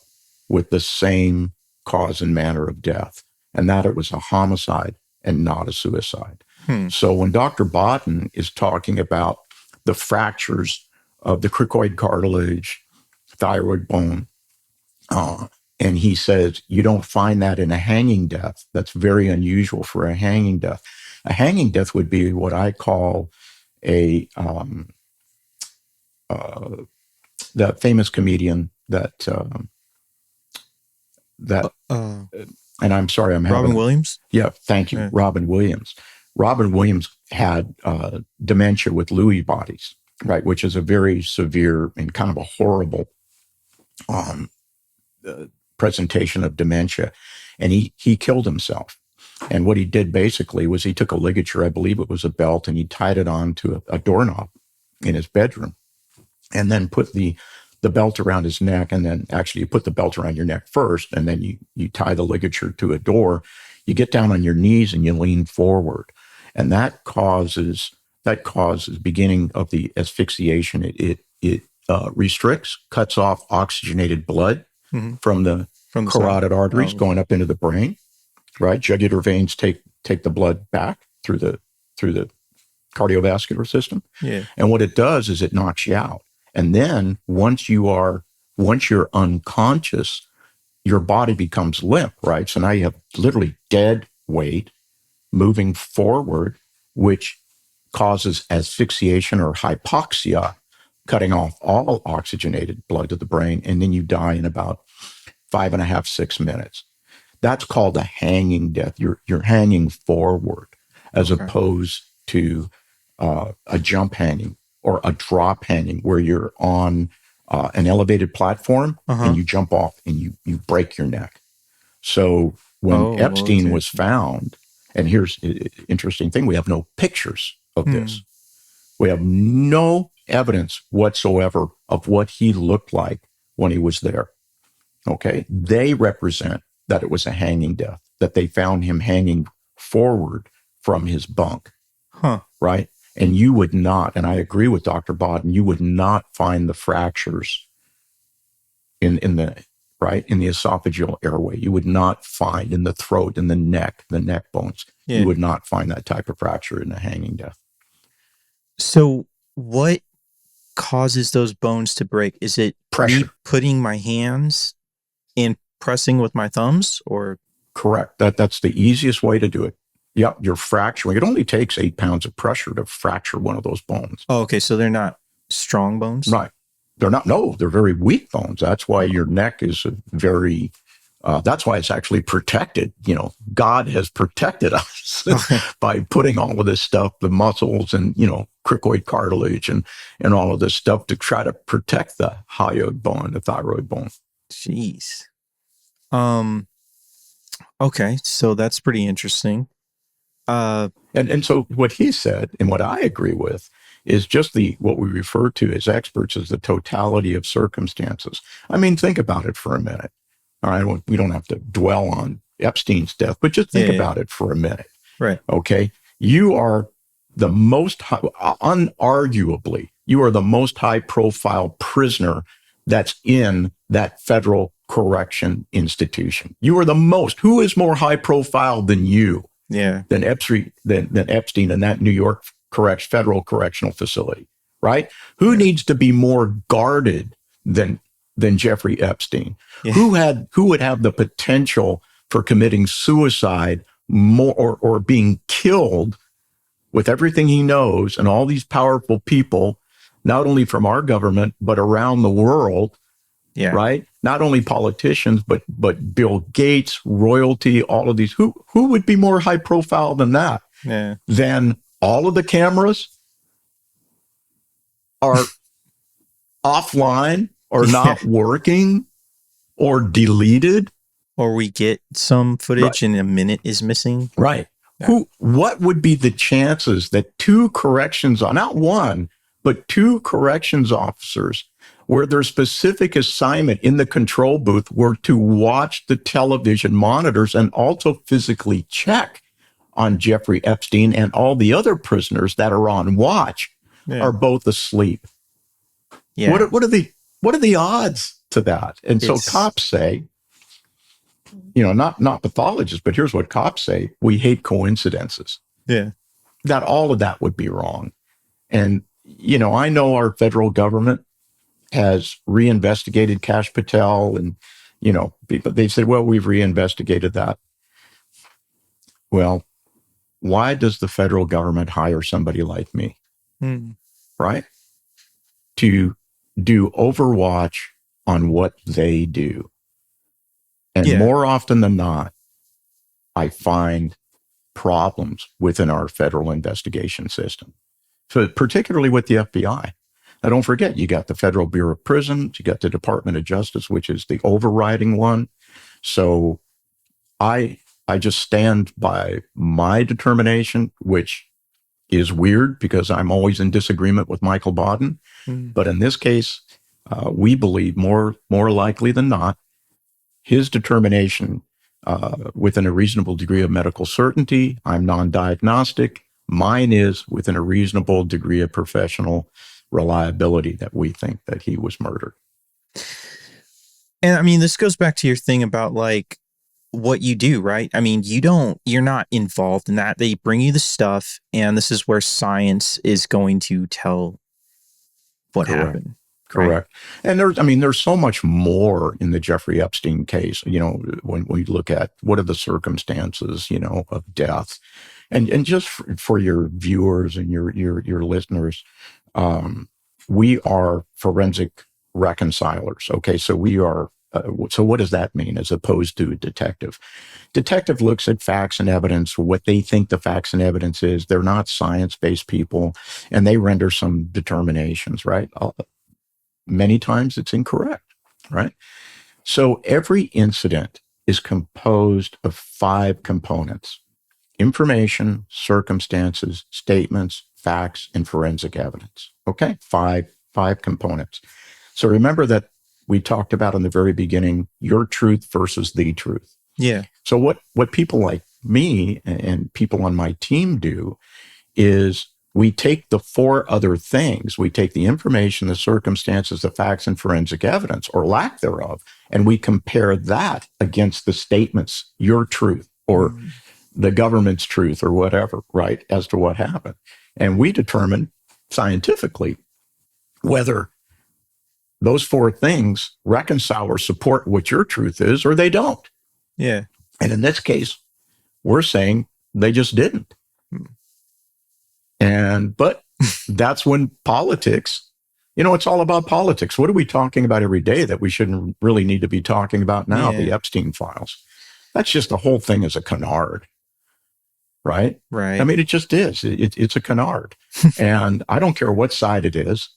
with the same cause and manner of death, and that it was a homicide and not a suicide. So when Dr. Baden is talking about the fractures of the cricoid cartilage, thyroid bone, and he says, you don't find that in a hanging death. That's very unusual for a hanging death. A hanging death would be what I call the famous comedian and I'm sorry, Robin Williams? Yeah, thank you. Yeah. Robin Williams. Robin Williams had dementia with Lewy bodies, right, which is a very severe and kind of a horrible presentation of dementia. And he killed himself. And what he did basically was he took a ligature, I believe it was a belt, and he tied it on to a doorknob in his bedroom, and then put the belt around his neck. And then actually you put the belt around your neck first, and then you tie the ligature to a door. You get down on your knees and you lean forward. And that causes beginning of the asphyxiation. It restricts, cuts off oxygenated blood from the carotid arteries going up into the brain. right? Jugular veins take the blood back through the cardiovascular system. Yeah. And what it does is it knocks you out. And then once you're unconscious, your body becomes limp, right? So now you have literally dead weight moving forward, which causes asphyxiation or hypoxia, cutting off all oxygenated blood to the brain. And then you die in about 5.5, 6 minutes. That's called a hanging death. You're hanging forward as opposed to a jump hanging or a drop hanging where you're on an elevated platform and you jump off and you break your neck. So when Epstein was found, and here's an interesting thing, we have no pictures of this. We have no evidence whatsoever of what he looked like when he was there. Okay. They represent that it was a hanging death, that they found him hanging forward from his bunk. Right. And you would not, and I agree with Dr. Bodden, you would not find the fractures in the esophageal airway. You would not find in the throat, in the neck bones. Yeah. You would not find that type of fracture in a hanging death. So what causes those bones to break? Is it pressure? Me putting my hands and pressing with my thumbs, or? Correct. That's the easiest way to do it. Yep, you're fracturing. It only takes 8 pounds of pressure to fracture one of those bones. Oh, okay. So they're not strong bones? Right. They're not. No, they're very weak bones. That's why your neck is very, that's why it's actually protected. You know, God has protected us by putting all of this stuff, the muscles and, cricoid cartilage and all of this stuff to try to protect the hyoid bone, the thyroid bone. Jeez. Okay. So that's pretty interesting. And so what he said, and what I agree with, is just what we refer to as experts as the totality of circumstances. I mean, think about it for a minute. All right, we don't have to dwell on Epstein's death, but just think about it for a minute. Right. Okay. You are the most, unarguably, you are the most high profile prisoner that's in that federal correction institution. You are the most. Who is more high profile than you? Yeah. Than Epstein in that New York federal correctional facility, right? Who needs to be more guarded than Jeffrey Epstein? Yeah. Who would have the potential for committing suicide more or being killed with everything he knows and all these powerful people, not only from our government but around the world? Yeah. Right? Not only politicians, but Bill Gates, royalty, all of these. Who would be more high profile than that? Yeah. Then all of the cameras are offline or not working or deleted. Or we get some footage and a minute is missing. Right. Yeah. What would be the chances that two corrections, not one, but two corrections officers, where their specific assignment in the control booth were to watch the television monitors and also physically check on Jeffrey Epstein and all the other prisoners that are on watch are both asleep? Yeah. What are the odds to that? And so cops say, not pathologists, but here's what cops say: we hate coincidences. Yeah. That all of that would be wrong. And I know our federal government has reinvestigated Kash Patel, and they said, well, we've reinvestigated that. Well, why does the federal government hire somebody like me, right, to do overwatch on what they do? And more often than not, I find problems within our federal investigation system. So particularly with the FBI. Now, don't forget, you got the Federal Bureau of Prisons, you got the Department of Justice, which is the overriding one. So I just stand by my determination, which is weird because I'm always in disagreement with Michael Bodden. But in this case, we believe more likely than not, his determination within a reasonable degree of medical certainty. I'm non-diagnostic. Mine is within a reasonable degree of professional reliability that we think that he was murdered. And I mean, this goes back to your thing about what you do, right? I mean, you're not involved in that. They bring you the stuff, and this is where science is going to tell what Correct. happened. Correct. And there's so much more in the Jeffrey Epstein case, when we look at what are the circumstances, of death. And just for your viewers and your listeners, we are forensic reconcilers. Okay. So we are, so what does that mean as opposed to a detective? Detective looks at facts and evidence, what they think the facts and evidence is. They're not science-based people, and they render some determinations, right? Many times it's incorrect, right? So every incident is composed of 5 components: information, circumstances, statements, facts, and forensic evidence. Okay, five components. So remember that we talked about in the very beginning, your truth versus the truth. Yeah. So what people like me and people on my team do is we take the 4 other things. We take the information, the circumstances, the facts, and forensic evidence, or lack thereof, and we compare that against the statements, your truth, or the government's truth, or whatever, right, as to what happened. And we determine scientifically whether those 4 things reconcile or support what your truth is, or they don't. Yeah. And in this case, we're saying they just didn't. But that's when politics, it's all about politics. What are we talking about every day that we shouldn't really need to be talking about now? Yeah. The Epstein files. That's just, the whole thing is a canard, right? Right. I mean, it just is. It's a canard. And I don't care what side it is.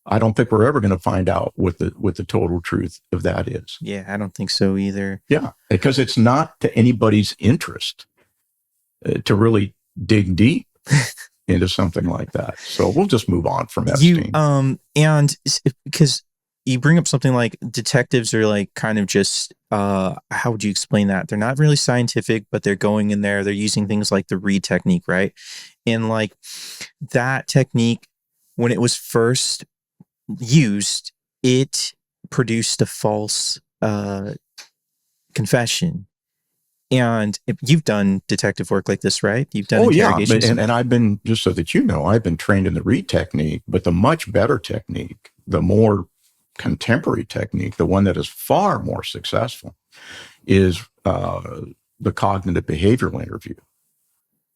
I don't think we're ever going to find out what the total truth of that is. Yeah, I don't think so either. Yeah, because it's not to anybody's interest to really dig deep into something like that. So we'll just move on from Epstein. And because you bring up something like detectives are like kind of just, how would you explain that? They're not really scientific, but they're going in there. They're using things like the Reid technique, right? And like that technique, when it was first used, it produced a false confession. And you've done detective work like this, right? You've done interrogations. Yeah, and I've been, just so that I've been trained in the Reid technique, but the much better technique, the more contemporary technique, the one that is far more successful, is the cognitive behavioral interview,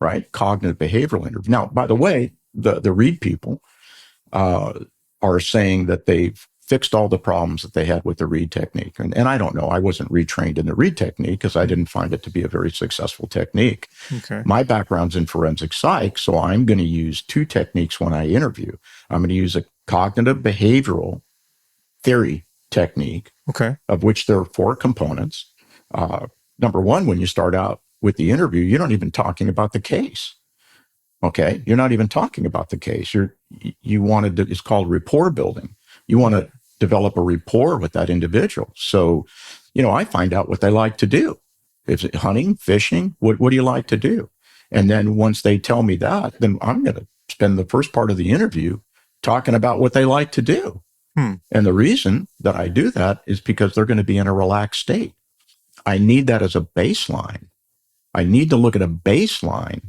right? Cognitive behavioral interview. Now, by the way, the Reid people are saying that they've fixed all the problems that they had with the Reid technique. And I don't know, I wasn't retrained in the Reid technique because I didn't find it to be a very successful technique. Okay. My background's in forensic psych, so I'm going to use 2 techniques when I interview. I'm going to use a cognitive behavioral theory technique, okay, of which there are 4 components. Number 1, when you start out with the interview, you're not even talking about the case. Okay, you're not even talking about the case. It's called rapport building. You want to develop a rapport with that individual. So, I find out what they like to do. Is it hunting, fishing? What do you like to do? And then once they tell me that, then I'm going to spend the first part of the interview talking about what they like to do. And the reason that I do that is because they're going to be in a relaxed state. I need that as a baseline. I need to look at a baseline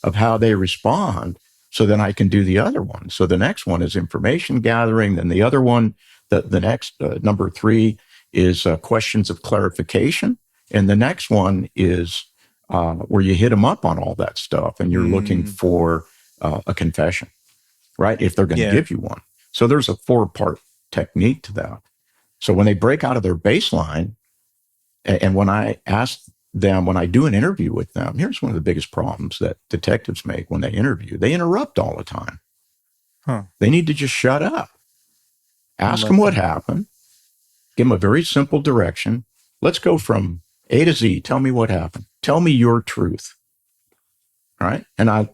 of how they respond, so then I can do the other one. So the next one is information gathering. Then the other one, the next, number 3, is questions of clarification. And the next one is where you hit them up on all that stuff and you're looking for a confession, right? If they're going to give you one. So there's a 4-part technique to that. So when they break out of their baseline, and when I ask them, when I do an interview with them, here's one of the biggest problems that detectives make when they interview. They interrupt all the time. They need to just shut up. Ask them what happened. Give them a very simple direction. Let's go from A to Z. Tell me what happened. Tell me your truth. All right? And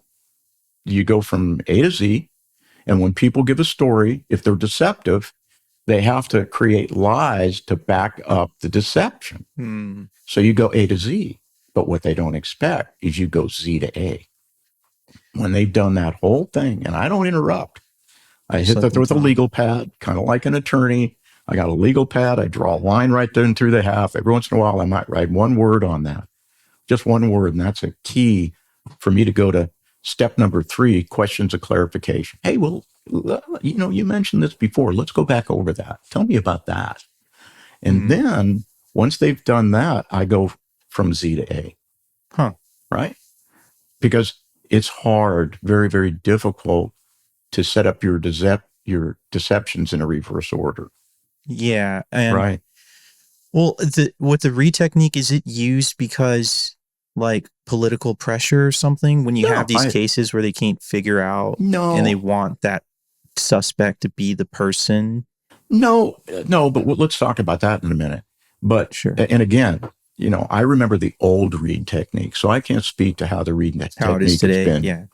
you go from A to Z. And when people give a story, if they're deceptive, they have to create lies to back up the deception. So you go A to Z, but what they don't expect is you go Z to A. When they've done that whole thing, and I don't interrupt, I hit them with a legal pad, kind of like an attorney. I got a legal pad. I draw a line right down through the half. Every once in a while, I might write one word on that, just one word. And that's a key for me to go to step number 3, questions of clarification. Hey, well, you mentioned this before. Let's go back over that. Tell me about that. And then once they've done that, I go from Z to A. Right? Because it's hard, very, very difficult to set up your deceptions in a reverse order. Yeah. And right. Well, with the Reid technique, is it used because like political pressure or something when you have these cases where they can't figure out and they want that suspect to be the person? No, but let's talk about that in a minute. But sure. And again, I remember the old Reid technique, so I can't speak to how the Reid technique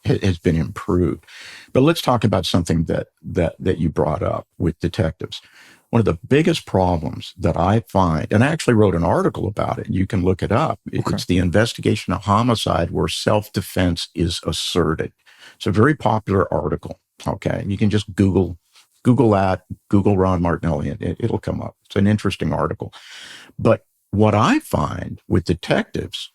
has been improved. But let's talk about something that you brought up with detectives. One of the biggest problems that I find, and I actually wrote an article about it, you can look it up. Okay. It's the investigation of homicide where self-defense is asserted. It's a very popular article. Okay. You can just Google that, Google Ron Martinelli, and it'll come up. It's an interesting article. But what I find with detectives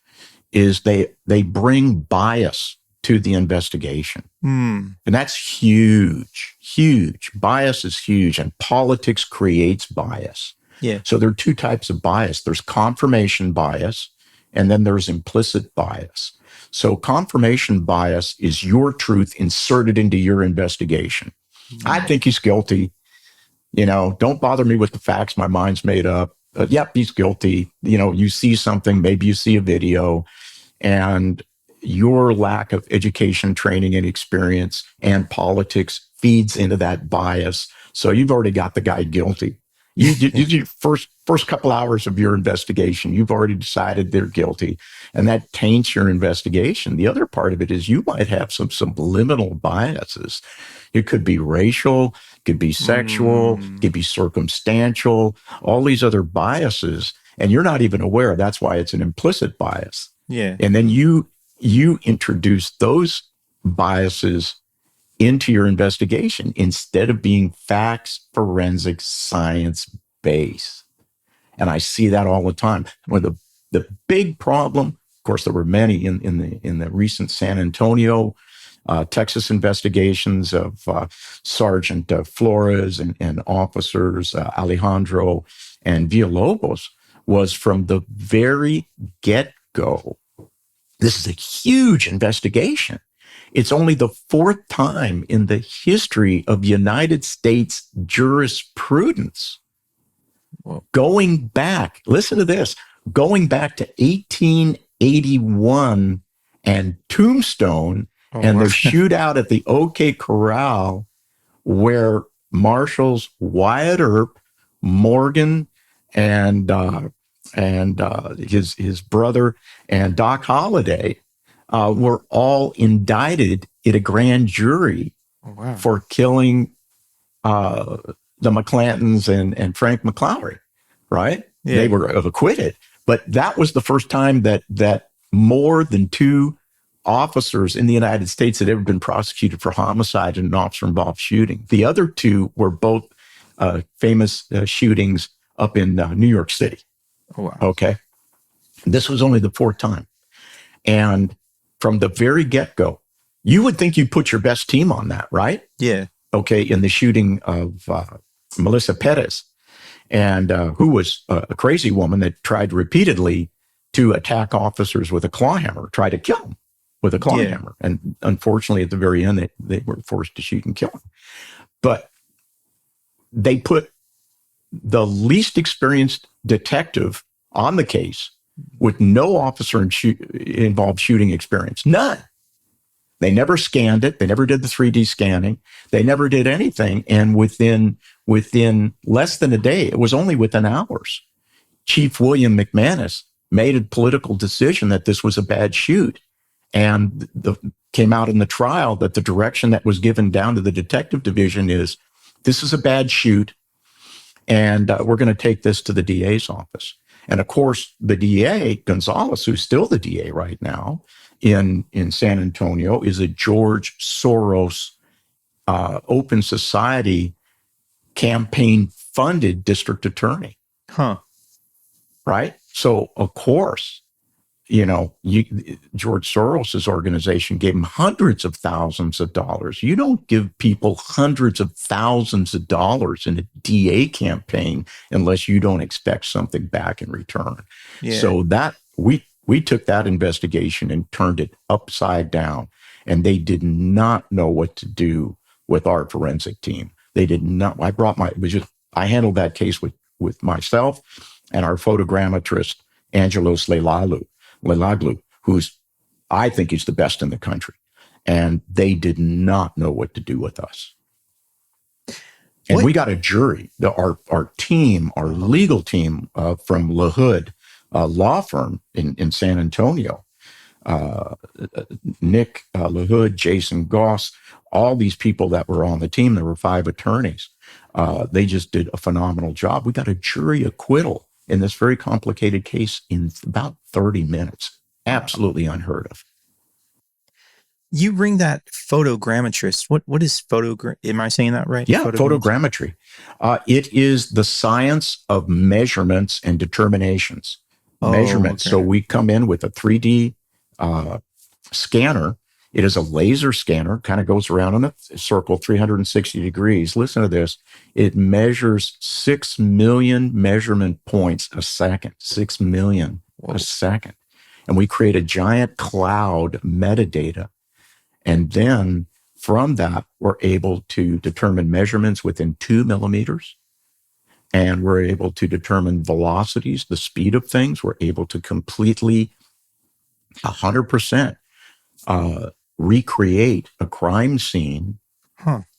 is they bring bias to the investigation. And that's huge, huge. Bias is huge, and politics creates bias. Yeah. So there are 2 types of bias. There's confirmation bias, and then there's implicit bias. So confirmation bias is your truth inserted into your investigation. I think he's guilty. Don't bother me with the facts. My mind's made up. Yep, he's guilty. You see something, maybe you see a video, and your lack of education, training, and experience and politics feeds into that bias. So you've already got the guy guilty. You first couple hours of your investigation, you've already decided they're guilty, and that taints your investigation. The other part of it is you might have some subliminal biases. It could be racial, could be sexual, could be circumstantial, all these other biases, and you're not even aware. That's why it's an implicit bias. Yeah. And then you introduce those biases into your investigation instead of being facts, forensic, science-based. And I see that all the time. One of the big problem, of course, there were many in the recent San Antonio, Texas investigations of Sergeant Flores and officers Alejandro and Villalobos, was from the very get-go. This is a huge investigation. It's only the 4th time in the history of United States jurisprudence. Whoa. Going back, listen to this, going back to 1881 and Tombstone and the shootout at the OK Corral, where Marshals Wyatt Earp, Morgan, and his brother and Doc Holliday were all indicted in a grand jury for killing the McClantons and Frank McClowry, right? Yeah. They were acquitted. But that was the first time that more than 2 officers in the United States had ever been prosecuted for homicide in an officer-involved shooting. The other 2 were both famous shootings up in New York City. Oh, wow. Okay. This was only the 4th time. And from the very get-go, you would think you'd put your best team on that, right? Yeah. Okay. In the shooting of Melissa Perez, and who was a crazy woman that tried repeatedly to attack officers with a claw hammer, try to kill them with a claw hammer. And unfortunately, at the very end, they were forced to shoot and kill him. But they put the least experienced detective on the case with no officer involved shooting experience. None. They never scanned it. They never did the 3D scanning. They never did anything. And within less than a day, it was only within hours, Chief William McManus made a political decision that this was a bad shoot. And came out in the trial that the direction that was given down to the detective division is, this is a bad shoot, and we're going to take this to the DA's office. And of course, the DA, Gonzalez, who's still the DA right now in San Antonio, is a George Soros open society campaign funded district attorney. Huh. Right? So of course, George Soros's organization gave him hundreds of thousands of dollars. You don't give people hundreds of thousands of dollars in a DA campaign unless you don't expect something back in return. Yeah. So that we took that investigation and turned it upside down, and they did not know what to do with our forensic team. They did not. I handled that case with myself and our photogrammetrist Angelos Lelaglu, who's, I think, is the best in the country. And they did not know what to do with us. And we got a jury. Our team, our legal team from LaHood law firm in San Antonio, Nick LaHood, Jason Goss, all these people that were on the team, there were 5 attorneys. They just did a phenomenal job. We got a jury acquittal in this very complicated case in about 30 minutes. Absolutely unheard of. You bring that photogrammetrist. What is am I saying that right? Yeah, photogrammetry. It is the science of measurements and determinations. Measurements. Okay. So we come in with a 3D scanner. It is a laser scanner, kind of goes around in a circle 360 degrees. Listen to this. It measures 6 million measurement points a second. 6 million a second. And we create a giant cloud metadata. And then from that, we're able to determine measurements within 2 millimeters. And we're able to determine velocities, the speed of things. We're able to completely 100% recreate a crime scene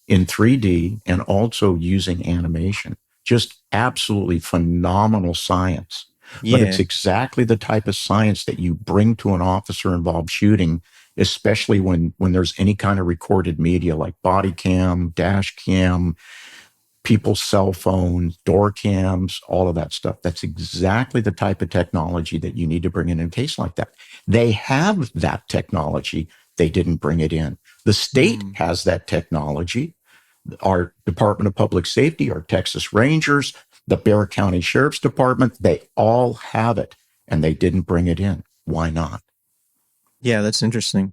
in 3D and also using animation. Just absolutely phenomenal science. Yeah. But it's exactly the type of science that you bring to an officer-involved shooting, especially when there's any kind of recorded media like body cam, dash cam, people's cell phones, door cams, all of that stuff. That's exactly the type of technology that you need to bring in a case like that. They have that technology. They didn't bring it in. The state has that technology. Our Department of Public Safety, our Texas Rangers, the Bexar County Sheriff's Department, they all have it, and they didn't bring it in. Why not? Yeah, that's interesting.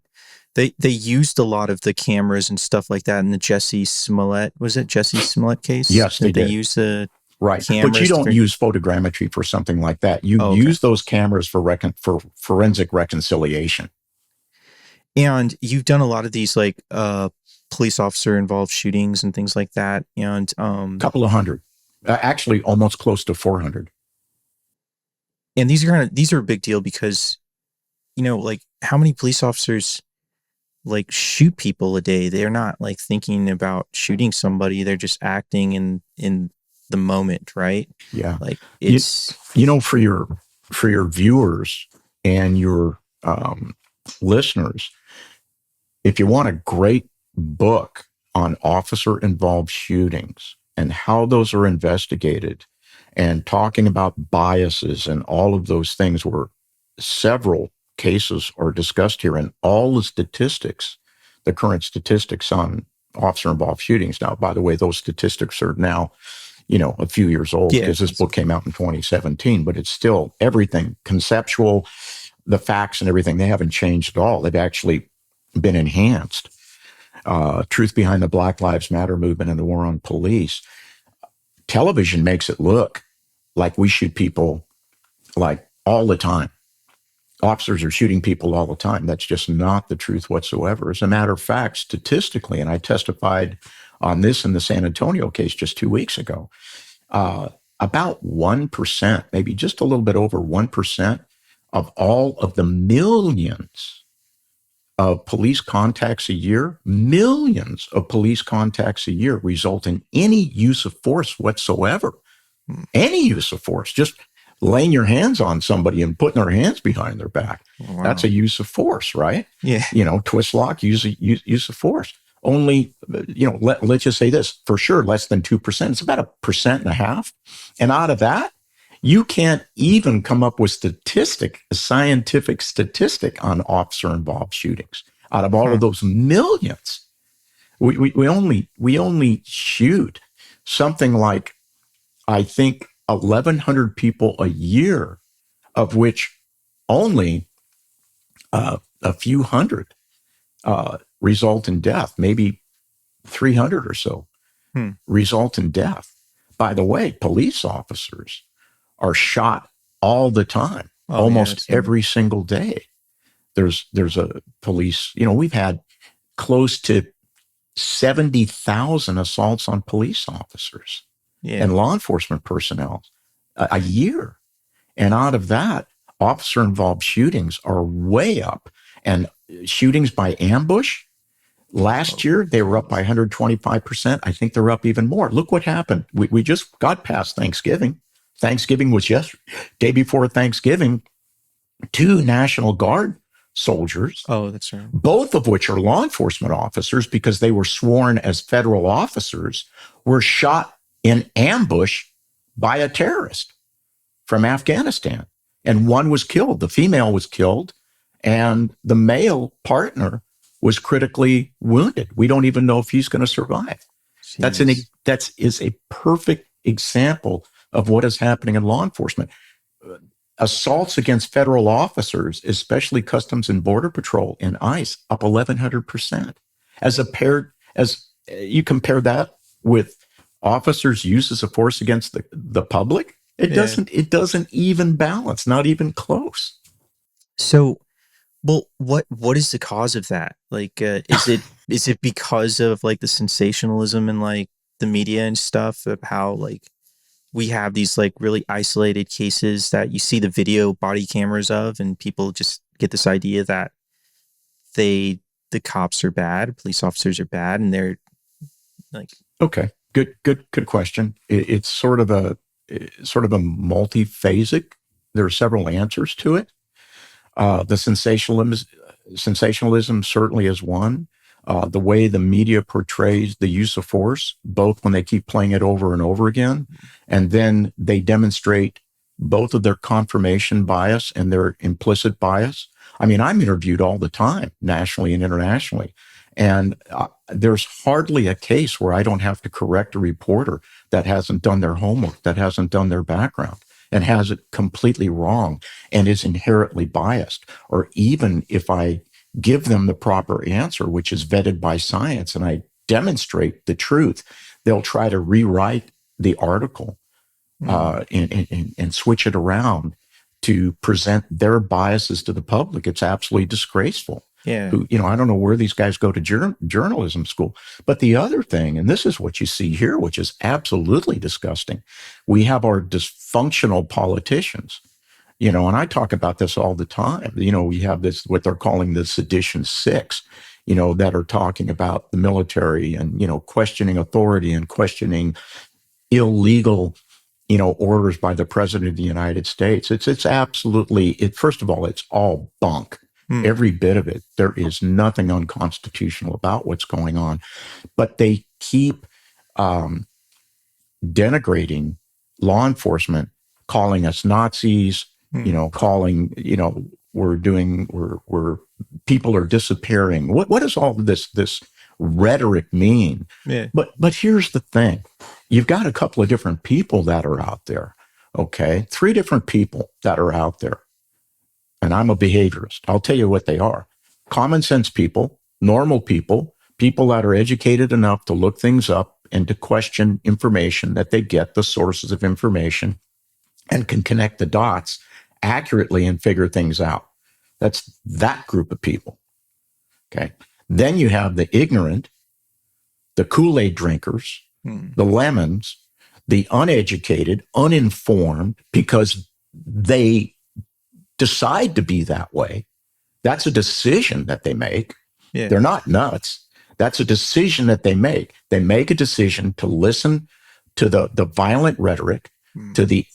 They used a lot of the cameras and stuff like that in the Jussie Smollett. Was it Jussie Smollett case? Yes, they did. They used the right, but you don't use photogrammetry for something like that. You use those cameras for forensic reconciliation. And you've done a lot of these like police officer involved shootings and things like that. And a couple of hundred, actually almost close to 400. And these are a big deal because, like how many police officers like shoot people a day? They're not like thinking about shooting somebody. They're just acting in the moment, right? Yeah. Like it's for your viewers and your listeners, if you want a great book on officer-involved shootings and how those are investigated and talking about biases and all of those things, where several cases are discussed here, and all the statistics, the current statistics on officer-involved shootings. Now, by the way, those statistics are now, a few years old because this book came out in 2017, but it's still everything conceptual. The facts and everything, they haven't changed at all. They've actually been enhanced. Truth behind the Black Lives Matter movement and the war on police. Television makes it look like we shoot people like all the time. Officers are shooting people all the time. That's just not the truth whatsoever. As a matter of fact, statistically, and I testified on this in the San Antonio case just 2 weeks ago, about 1%, maybe just a little bit over 1%, of all of the millions of police contacts a year, millions of police contacts a year result in any use of force whatsoever. Any use of force, just laying your hands on somebody and putting their hands behind their back. Wow. That's a use of force, right? Yeah. Twist lock, use of force. Only, let's just say this, for sure, less than 2%. It's about 1.5%. And out of that, you can't even come up with a scientific statistic on officer-involved shootings. Out of all of those millions, we only shoot something like, I think, 1,100 people a year, of which only a few hundred result in death, maybe 300 or so result in death. By the way, police officers are shot all the time, almost every single day. There's a police, we've had close to 70,000 assaults on police officers and law enforcement personnel a year. And out of that, officer-involved shootings are way up. And shootings by ambush, last year, they were up by 125%. I think they're up even more. Look what happened. We just got past Thanksgiving. Thanksgiving was yesterday. Day before Thanksgiving, 2 National Guard soldiers, that's right, both of which are law enforcement officers because they were sworn as federal officers, were shot in ambush by a terrorist from Afghanistan. And one was killed. The female was killed, and the male partner was critically wounded. We don't even know if he's going to survive. Jeez. That is a perfect example of what is happening in law enforcement. Assaults against federal officers, especially Customs and Border Patrol and ICE, up 1,100%. As you compare that with officers' uses of force against the public, it doesn't even balance, not even close. So, well, what is the cause of that? Like, is it because of like the sensationalism in like the media and stuff of how like we have these like really isolated cases that you see the video body cameras of, and people just get this idea that the cops are bad, police officers are bad, and they're like, okay, good question. It's sort of a multiphasic. There are several answers to it. The sensationalism certainly is one. The way the media portrays the use of force, both when they keep playing it over and over again, and then they demonstrate both of their confirmation bias and their implicit bias. I mean, I'm interviewed all the time, nationally and internationally, and there's hardly a case where I don't have to correct a reporter that hasn't done their homework, that hasn't done their background, and has it completely wrong and is inherently biased. Or even if I give them the proper answer, which is vetted by science, and I demonstrate the truth, they'll try to rewrite the article and switch it around to present their biases to the public. It's absolutely disgraceful. Yeah. I don't know where these guys go to journalism school. But the other thing, and this is what you see here, which is absolutely disgusting, we have our dysfunctional politicians. And I talk about this all the time. We have this, what they're calling the Sedition Six, that are talking about the military and, questioning authority and questioning illegal, orders by the president of the United States. It's absolutely, first of all, it's all bunk. Every bit of it. There is nothing unconstitutional about what's going on. But they keep denigrating law enforcement, calling us Nazis, calling, we're people are disappearing. What does all of this rhetoric mean? Yeah. But here's the thing. You've got a couple of different people that are out there. Okay. 3 different people that are out there. And I'm a behaviorist. I'll tell you what they are. Common sense people, normal people, people that are educated enough to look things up and to question information that they get, the sources of information, and can connect the dots accurately and figure things out. That's that group of people. Okay. Then you have the ignorant, the Kool-Aid drinkers, the lemons, the uneducated, uninformed, because they decide to be that way. That's a decision that they make. Yeah. They're not nuts. That's a decision that they make. They make a decision to listen to the violent rhetoric, to the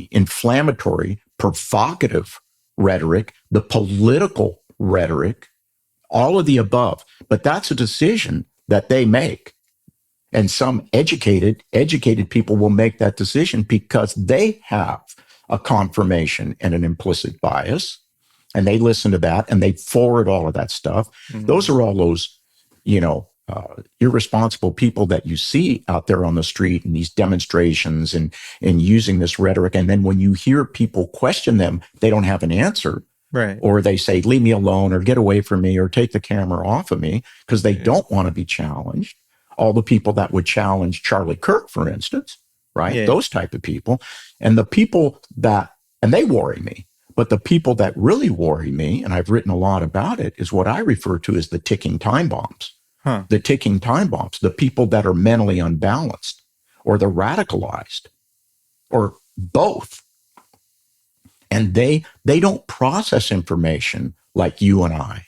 inflammatory, provocative rhetoric, the political rhetoric, all of the above. But that's a decision that they make. And some educated people will make that decision because they have a confirmation and an implicit bias, and they listen to that and they forward all of that stuff. Those are all those, irresponsible people that you see out there on the street in these demonstrations and using this rhetoric. And then when you hear people question them, they don't have an answer. Right. Or they say, leave me alone, or get away from me, or take the camera off of me, because they don't want to be challenged. All the people that would challenge Charlie Kirk, for instance, right? Yeah. Those type of people. And the people that, and they worry me, but the people that really worry me, and I've written a lot about it, is what I refer to as the ticking time bombs. Huh. The ticking time bombs, the people that are mentally unbalanced, or the radicalized, or both. And they don't process information like you and I,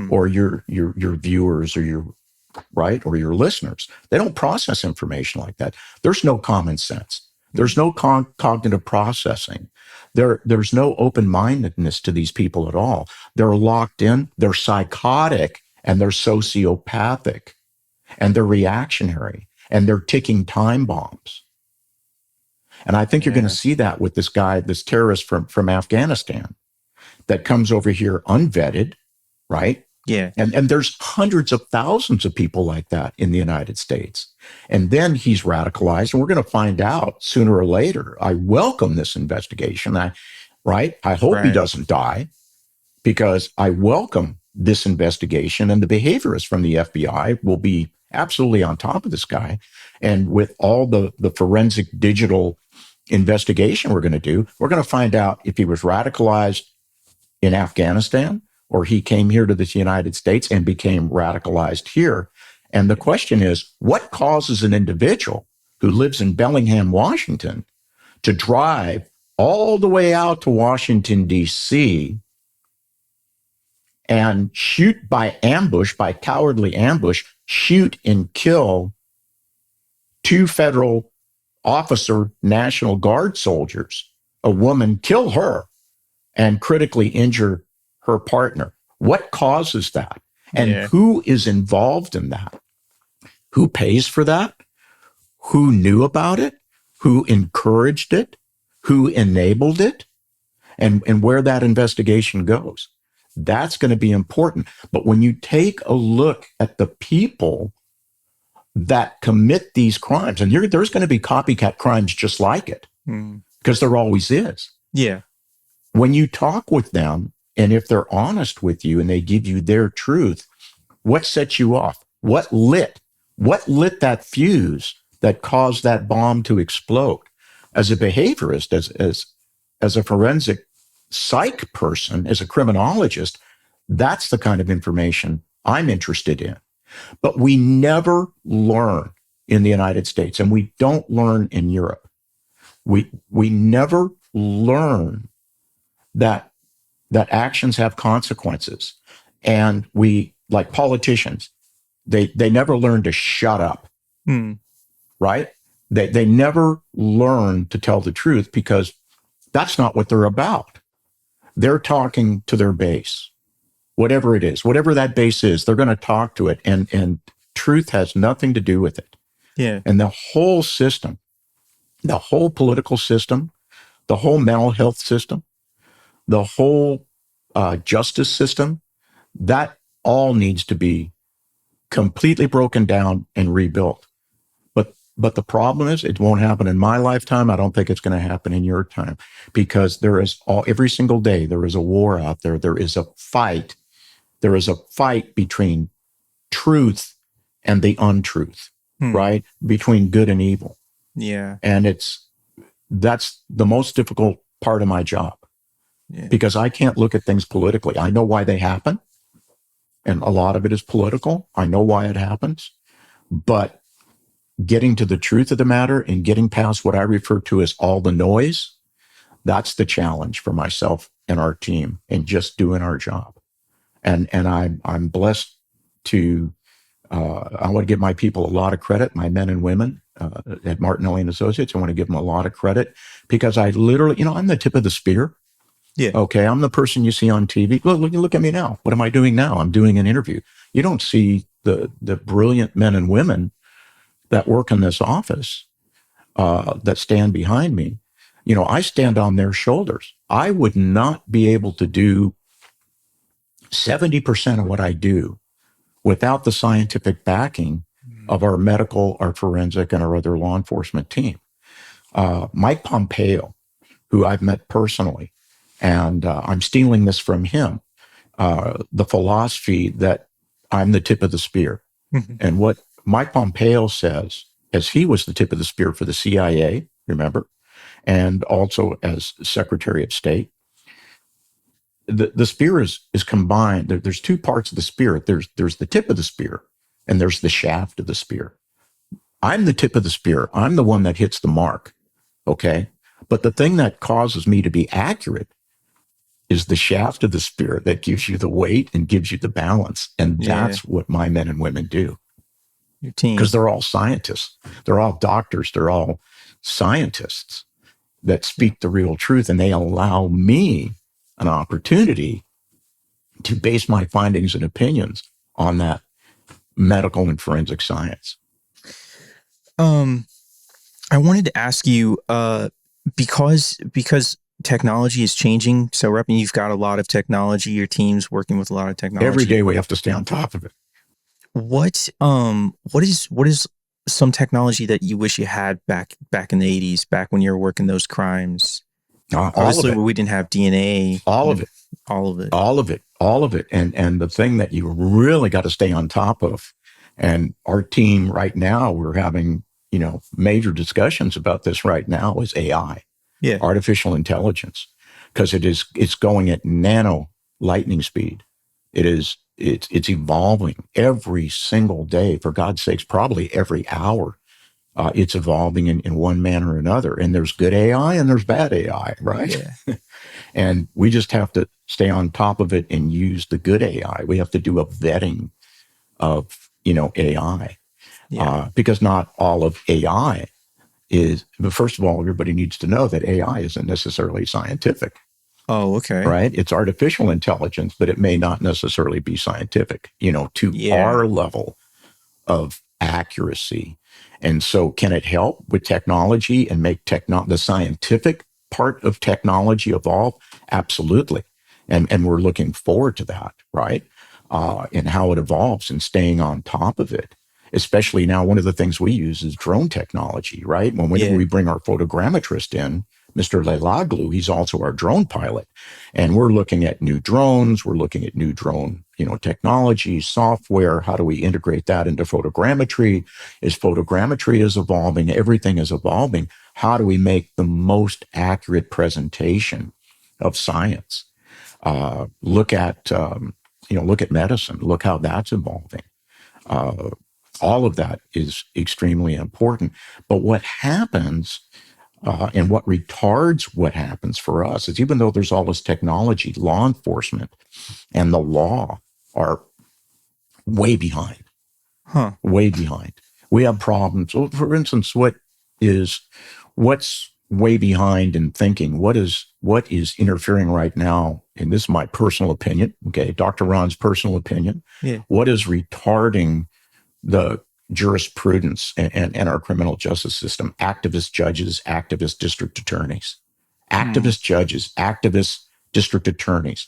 or your viewers, or your or your listeners. They don't process information like that. There's no common sense. There's no cognitive processing. There's no open-mindedness to these people at all. They're locked in. They're psychotic, and they're sociopathic, and they're reactionary, and they're ticking time bombs. And I think you're going to see that with this guy, this terrorist from Afghanistan, that comes over here unvetted, right? Yeah. And there's hundreds of thousands of people like that in the United States. And then he's radicalized, and we're going to find out sooner or later. I welcome this investigation. I hope he doesn't die, because I welcome this investigation, and the behaviorists from the FBI will be absolutely on top of this guy. And with all the forensic digital investigation we're going to do, we're going to find out if he was radicalized in Afghanistan, or he came here to the United States and became radicalized here. And the question is, what causes an individual who lives in Bellingham, Washington, to drive all the way out to Washington, D.C., and shoot by ambush, by cowardly ambush, shoot and kill 2 federal officer National Guard soldiers, a woman, kill her, and critically injure her partner? What causes that? And who is involved in that? Who pays for that? Who knew about it? Who encouraged it? Who enabled it? And where that investigation goes. That's going to be important. But when you take a look at the people that commit these crimes, and there's going to be copycat crimes just like it, because there always is. Yeah. When you talk with them, and if they're honest with you and they give you their truth, what sets you off? What lit that fuse that caused that bomb to explode? As a behaviorist, as a forensic psych person, as a criminologist, that's the kind of information I'm interested in. But we never learn in the United States, and we don't learn in Europe. We never learn that actions have consequences. And we, like politicians, they never learn to shut up, right? They never learn to tell the truth, because that's not what they're about. They're talking to their base, whatever it is, whatever that base is, they're going to talk to it. And truth has nothing to do with it. Yeah. And the whole system, the whole political system, the whole mental health system, the whole justice system, that all needs to be completely broken down and rebuilt. But the problem is, it won't happen in my lifetime. I don't think it's going to happen in your time, because there is every single day, there is a war out there. There is a fight. There is a fight between truth and the untruth, right? Between good and evil. Yeah. And that's the most difficult part of my job, because I can't look at things politically. I know why they happen, and a lot of it is political. I know why it happens, but getting to the truth of the matter and getting past what I refer to as all the noise, that's the challenge for myself and our team, and just doing our job. And I'm blessed to, I want to give my people a lot of credit, my men and women at Martinelli and Associates. I want to give them a lot of credit, because I literally, I'm the tip of the spear. Yeah. Okay. I'm the person you see on TV. Look at me now. What am I doing now? I'm doing an interview. You don't see the brilliant men and women that work in this office, that stand behind me. I stand on their shoulders. I would not be able to do 70% of what I do without the scientific backing of our medical, our forensic, and our other law enforcement team. Mike Pompeo, who I've met personally, and I'm stealing this from him, the philosophy that I'm the tip of the spear. And what Mike Pompeo says, as he was the tip of the spear for the CIA, remember, and also as Secretary of State, the spear is combined. There's two parts of the spear. There's the tip of the spear, and there's the shaft of the spear. I'm the tip of the spear. I'm the one that hits the mark, okay? But the thing that causes me to be accurate is the shaft of the spear that gives you the weight and gives you the balance. And that's what my men and women do. Your team. Because they're all scientists. They're all doctors. They're all scientists that speak the real truth. And they allow me an opportunity to base my findings and opinions on that medical and forensic science. I wanted to ask you, because technology is changing so rapidly, you've got a lot of technology, your team's working with a lot of technology. Every day we have to stay on top of it. What is some technology that you wish you had back in the 80s, back when you were working those crimes? Obviously, we didn't have DNA. All of it. And the thing that you really got to stay on top of, and our team right now, we're having, major discussions about this right now, is AI, artificial intelligence, because it's going at nano lightning speed. It's evolving every single day, for God's sakes, probably every hour. It's evolving in one manner or another. And there's good AI and there's bad AI, right? Yeah. And we just have to stay on top of it and use the good AI. We have to do a vetting of, AI. Yeah. Because not all of AI is, but first of all, everybody needs to know that AI isn't necessarily scientific. Oh, okay. Right? It's artificial intelligence, but it may not necessarily be scientific, to our level of accuracy. And so can it help with technology and make the scientific part of technology evolve? Absolutely. And we're looking forward to that, right? And how it evolves and staying on top of it. Especially now, one of the things we use is drone technology, right? Whenever we bring our photogrammetrist in, Mr. Lelaglu, he's also our drone pilot. And we're looking at new drones. We're looking at new drone, technology, software. How do we integrate that into photogrammetry? As photogrammetry is evolving, everything is evolving. How do we make the most accurate presentation of science? Look at medicine. Look how that's evolving. All of that is extremely important. But what happens and what retards what happens for us is, even though there's all this technology, law enforcement and the law are way behind. Way behind. We have problems. So for instance, what's way behind in thinking? What is interfering right now? And this is my personal opinion. Okay, Dr. Ron's personal opinion. Yeah. What is retarding the jurisprudence and our criminal justice system? Activist judges, activist district attorneys, activist judges, activist district attorneys,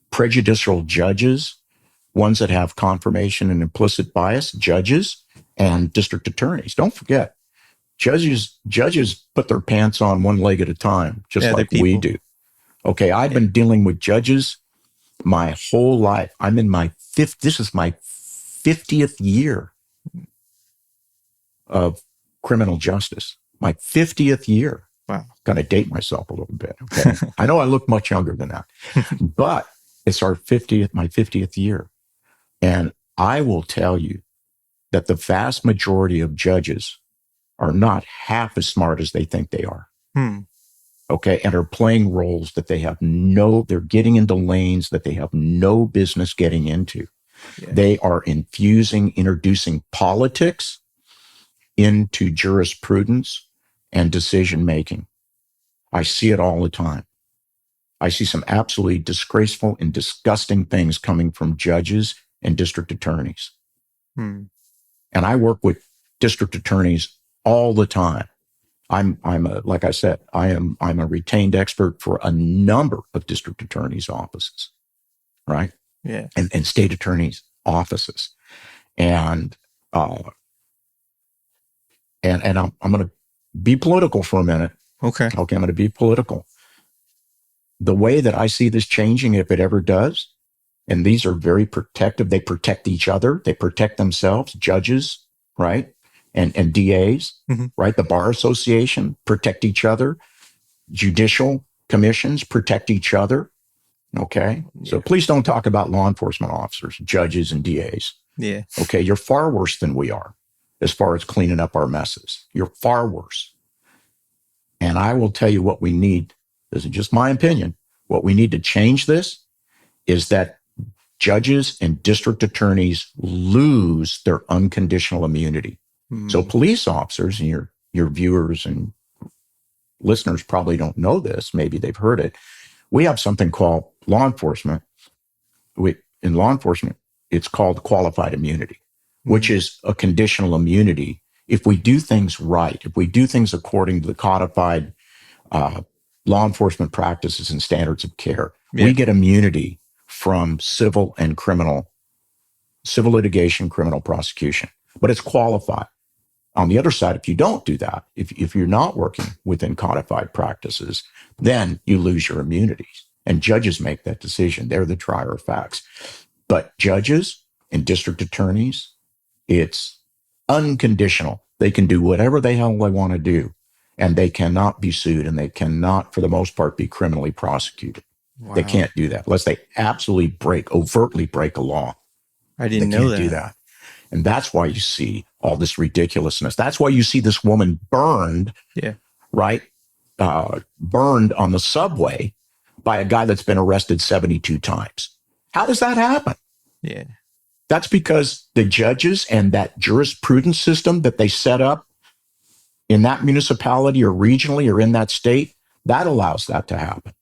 prejudicial judges, ones that have confirmation and implicit bias, judges and district attorneys. Don't forget, judges put their pants on one leg at a time, just like we do. Okay, I've been dealing with judges my whole life. I'm in this is my 50th year of criminal justice, my 50th year. Wow. Got to date myself a little bit. Okay. I know I look much younger than that, but it's my 50th year. And I will tell you that the vast majority of judges are not half as smart as they think they are. Okay. And are playing roles that they're getting into lanes that they have no business getting into. Yeah. They are introducing politics into jurisprudence and decision-making. I see it all the time. I see some absolutely disgraceful and disgusting things coming from judges and district attorneys. And I work with district attorneys all the time. Like I said, I'm a retained expert for a number of district attorneys' offices, right? Yeah. And state attorneys' offices. And I'm going to be political for a minute. Okay. Okay, I'm going to be political. The way that I see this changing, if it ever does, and these are very protective, they protect each other, they protect themselves, judges, right? And DAs, right? The Bar Association protect each other, judicial commissions protect each other. Okay. So please don't talk about law enforcement officers, judges, and DAs. Yeah. Okay. You're far worse than we are as far as cleaning up our messes. You're far worse. And I will tell you what we need. This is just my opinion. What we need to change this is that judges and district attorneys lose their unconditional immunity. So police officers, and your viewers and listeners probably don't know this. Maybe they've heard it. We have something called law enforcement. In law enforcement, it's called qualified immunity, which is a conditional immunity. If we do things right, if we do things according to the codified law enforcement practices and standards of care, we get immunity from civil litigation, criminal prosecution, but it's qualified. On the other side, if you don't do that, if you're not working within codified practices, then you lose your immunities. And judges make that decision. They're the trier of facts. But judges and district attorneys, it's unconditional. They can do whatever the hell they want to do, and they cannot be sued, and they cannot, for the most part, be criminally prosecuted. Wow. They can't do that unless they absolutely overtly break a law. I didn't know that. They can't do that. And that's why you see all this ridiculousness. That's why you see this woman burned, right? Burned on the subway by a guy that's been arrested 72 times. How does that happen? Yeah. That's because the judges and that jurisprudence system that they set up in that municipality or regionally or in that state, that allows that to happen,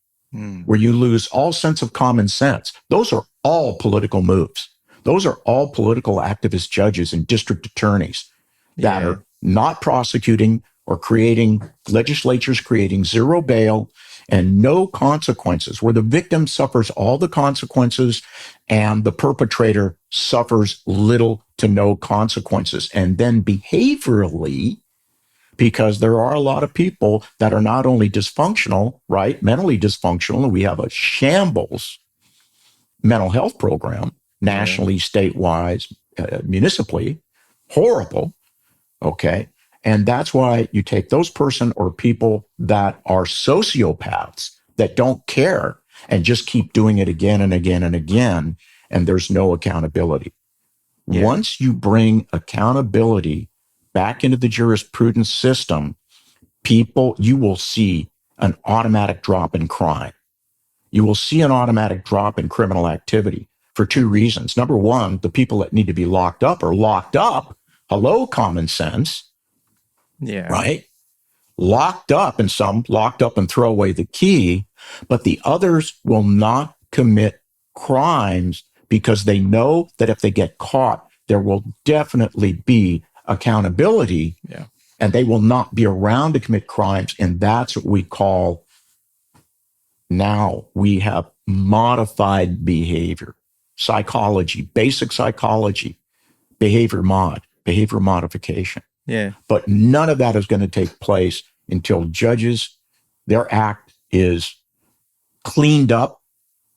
where you lose all sense of common sense. Those are all political moves. Those are all political activist judges and district attorneys that are not prosecuting or creating legislatures, creating zero bail and no consequences, where the victim suffers all the consequences and the perpetrator suffers little to no consequences. And then behaviorally, because there are a lot of people that are not only dysfunctional, right, mentally dysfunctional, and we have a shambles mental health program, nationally, statewide, municipally, horrible, okay? And that's why you take those person or people that are sociopaths that don't care and just keep doing it again and again and again, and there's no accountability. Once you bring accountability back into the jurisprudence system, you will see an automatic drop in crime. You will see an automatic drop in criminal activity for two reasons. Number one, the people that need to be locked up are locked up. Hello, common sense. Yeah. Right? Locked up, and some locked up and throw away the key, but the others will not commit crimes because they know that if they get caught, there will definitely be accountability, and they will not be around to commit crimes. And that's what we call, now we have modified behavior, psychology, basic psychology, behavior modification. Yeah. But none of that is going to take place until judges, their act is cleaned up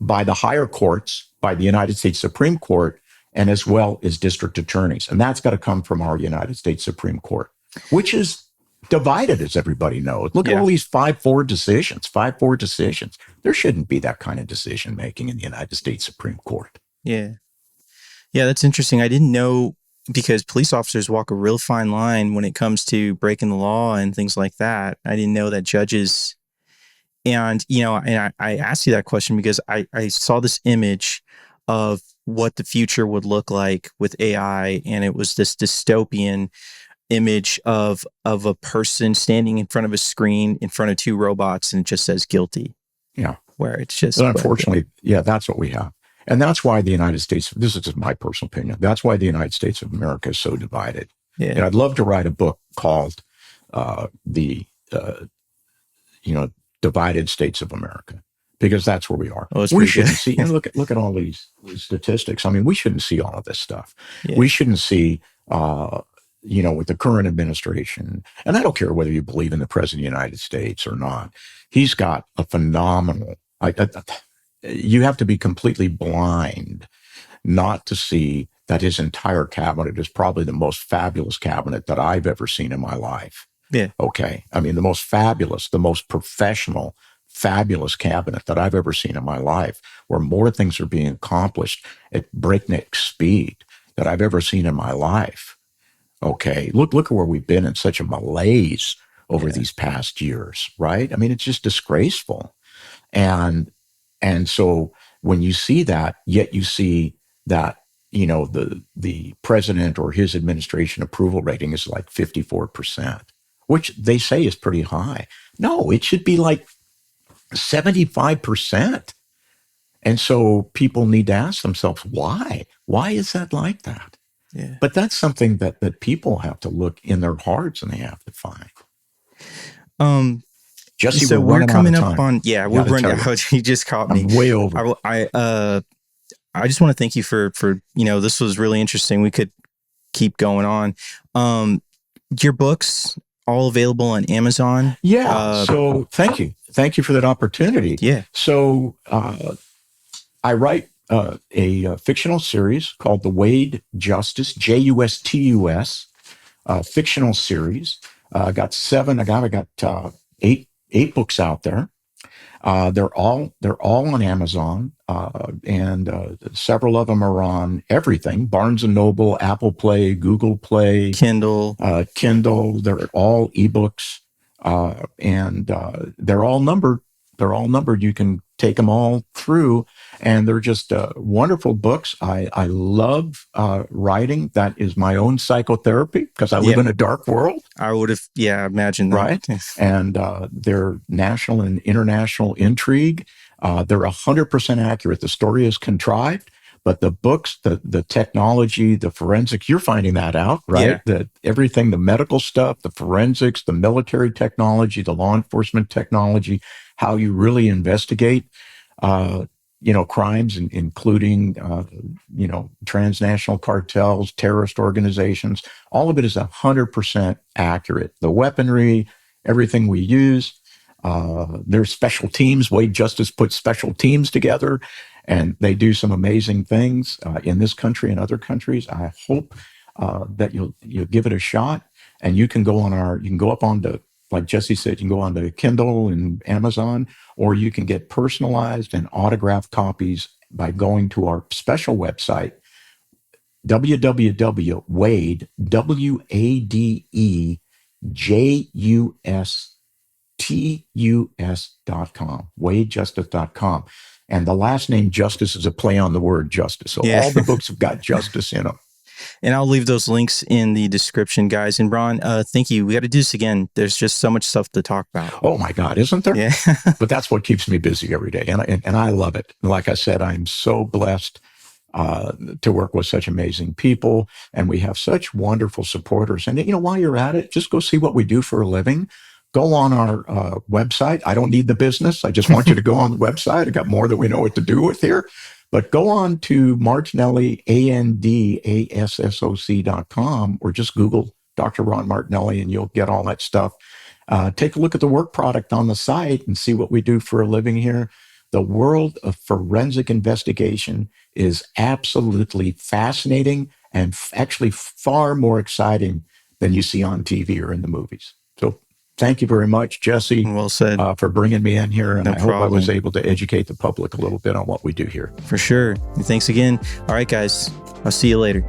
by the higher courts, by the United States Supreme Court, and as well as district attorneys. And that's got to come from our United States Supreme Court, which is divided, as everybody knows. Look at all these 5-4 decisions. There shouldn't be that kind of decision making in the United States Supreme Court. Yeah. Yeah, that's interesting. I didn't know, because police officers walk a real fine line when it comes to breaking the law and things like that. I didn't know that judges, and, I asked you that question because I saw this image of what the future would look like with AI. And it was this dystopian image of a person standing in front of a screen in front of two robots, and it just says guilty. Yeah. Where it's just, but unfortunately, that's what we have. And that's why the United States, this is just my personal opinion, that's why the United States of America is so divided. Yeah. And I'd love to write a book called Divided States of America. because that's where we are. Oh, it's We pretty shouldn't good. see, and look at all these statistics. I mean, we shouldn't see all of this stuff. Yeah. We shouldn't see, with the current administration, and I don't care whether you believe in the president of the United States or not, he's got a phenomenal, you have to be completely blind not to see that his entire cabinet is probably the most fabulous cabinet that I've ever seen in my life. Yeah. Okay. I mean, the most fabulous, the most professional, fabulous cabinet that I've ever seen in my life, where more things are being accomplished at breakneck speed that I've ever seen in my life. Okay. Look at where we've been in such a malaise over these past years, right? I mean, it's just disgraceful. And so when you see that, yet you see that, the president or his administration approval rating is like 54%, which they say is pretty high. No, it should be like 75%. And so people need to ask themselves, why? Why is that like that? Yeah. But that's something that people have to look in their hearts and they have to find. Jesse, So we're coming up on, we're running out. You just caught me. I'm way over. I just want to thank you for, this was really interesting. We could keep going on. Your books all available on Amazon. Yeah. So thank you. Thank you for that opportunity. Yeah. So, I write a fictional series called The Wade Justus, Justus, fictional series. I got eight books out there. They're all on Amazon, and several of them are on everything: Barnes and Noble, Apple Play, Google Play, Kindle. They're all ebooks, and they're all numbered. You can take them all through, and they're just wonderful books. I love writing. That is my own psychotherapy because I live in a dark world. I would have, imagined that. Right. And they're national and international intrigue. They're 100% accurate. The story is contrived, but the books, the technology, the forensics, you're finding that out, right? That everything, the medical stuff, the forensics, the military technology, the law enforcement technology, how you really investigate, crimes, including, transnational cartels, terrorist organizations. All of it is 100% accurate. The weaponry, everything we use. There's special teams. Wade Justus puts special teams together, and they do some amazing things in this country and other countries. I hope that you'll give it a shot, and you can go up onto, like Jesse said, you can go onto Kindle and Amazon, or you can get personalized and autographed copies by going to our special website, www.wade, WADEJUSTUS.com, WadeJustus.com. And the last name Justus is a play on the word justice. So all the books have got justice in them. And I'll leave those links in the description, guys. And Ron, thank you. We got to do this again. There's just so much stuff to talk about. Oh my God, isn't there? Yeah. But that's what keeps me busy every day. And I love it. Like I said, I'm so blessed to work with such amazing people. And we have such wonderful supporters. And, while you're at it, just go see what we do for a living. Go on our website. I don't need the business. I just want you to go on the website. I got more that we know what to do with here. But go on to Martinelli, ANDASSOC.com, or just Google Dr. Ron Martinelli and you'll get all that stuff. Take a look at the work product on the site and see what we do for a living here. The world of forensic investigation is absolutely fascinating and actually far more exciting than you see on TV or in the movies. So thank you very much, Jesse. Well said. For bringing me in here. And No I hope problem. I was able to educate the public a little bit on what we do here. For sure. And thanks again. All right, guys. I'll see you later.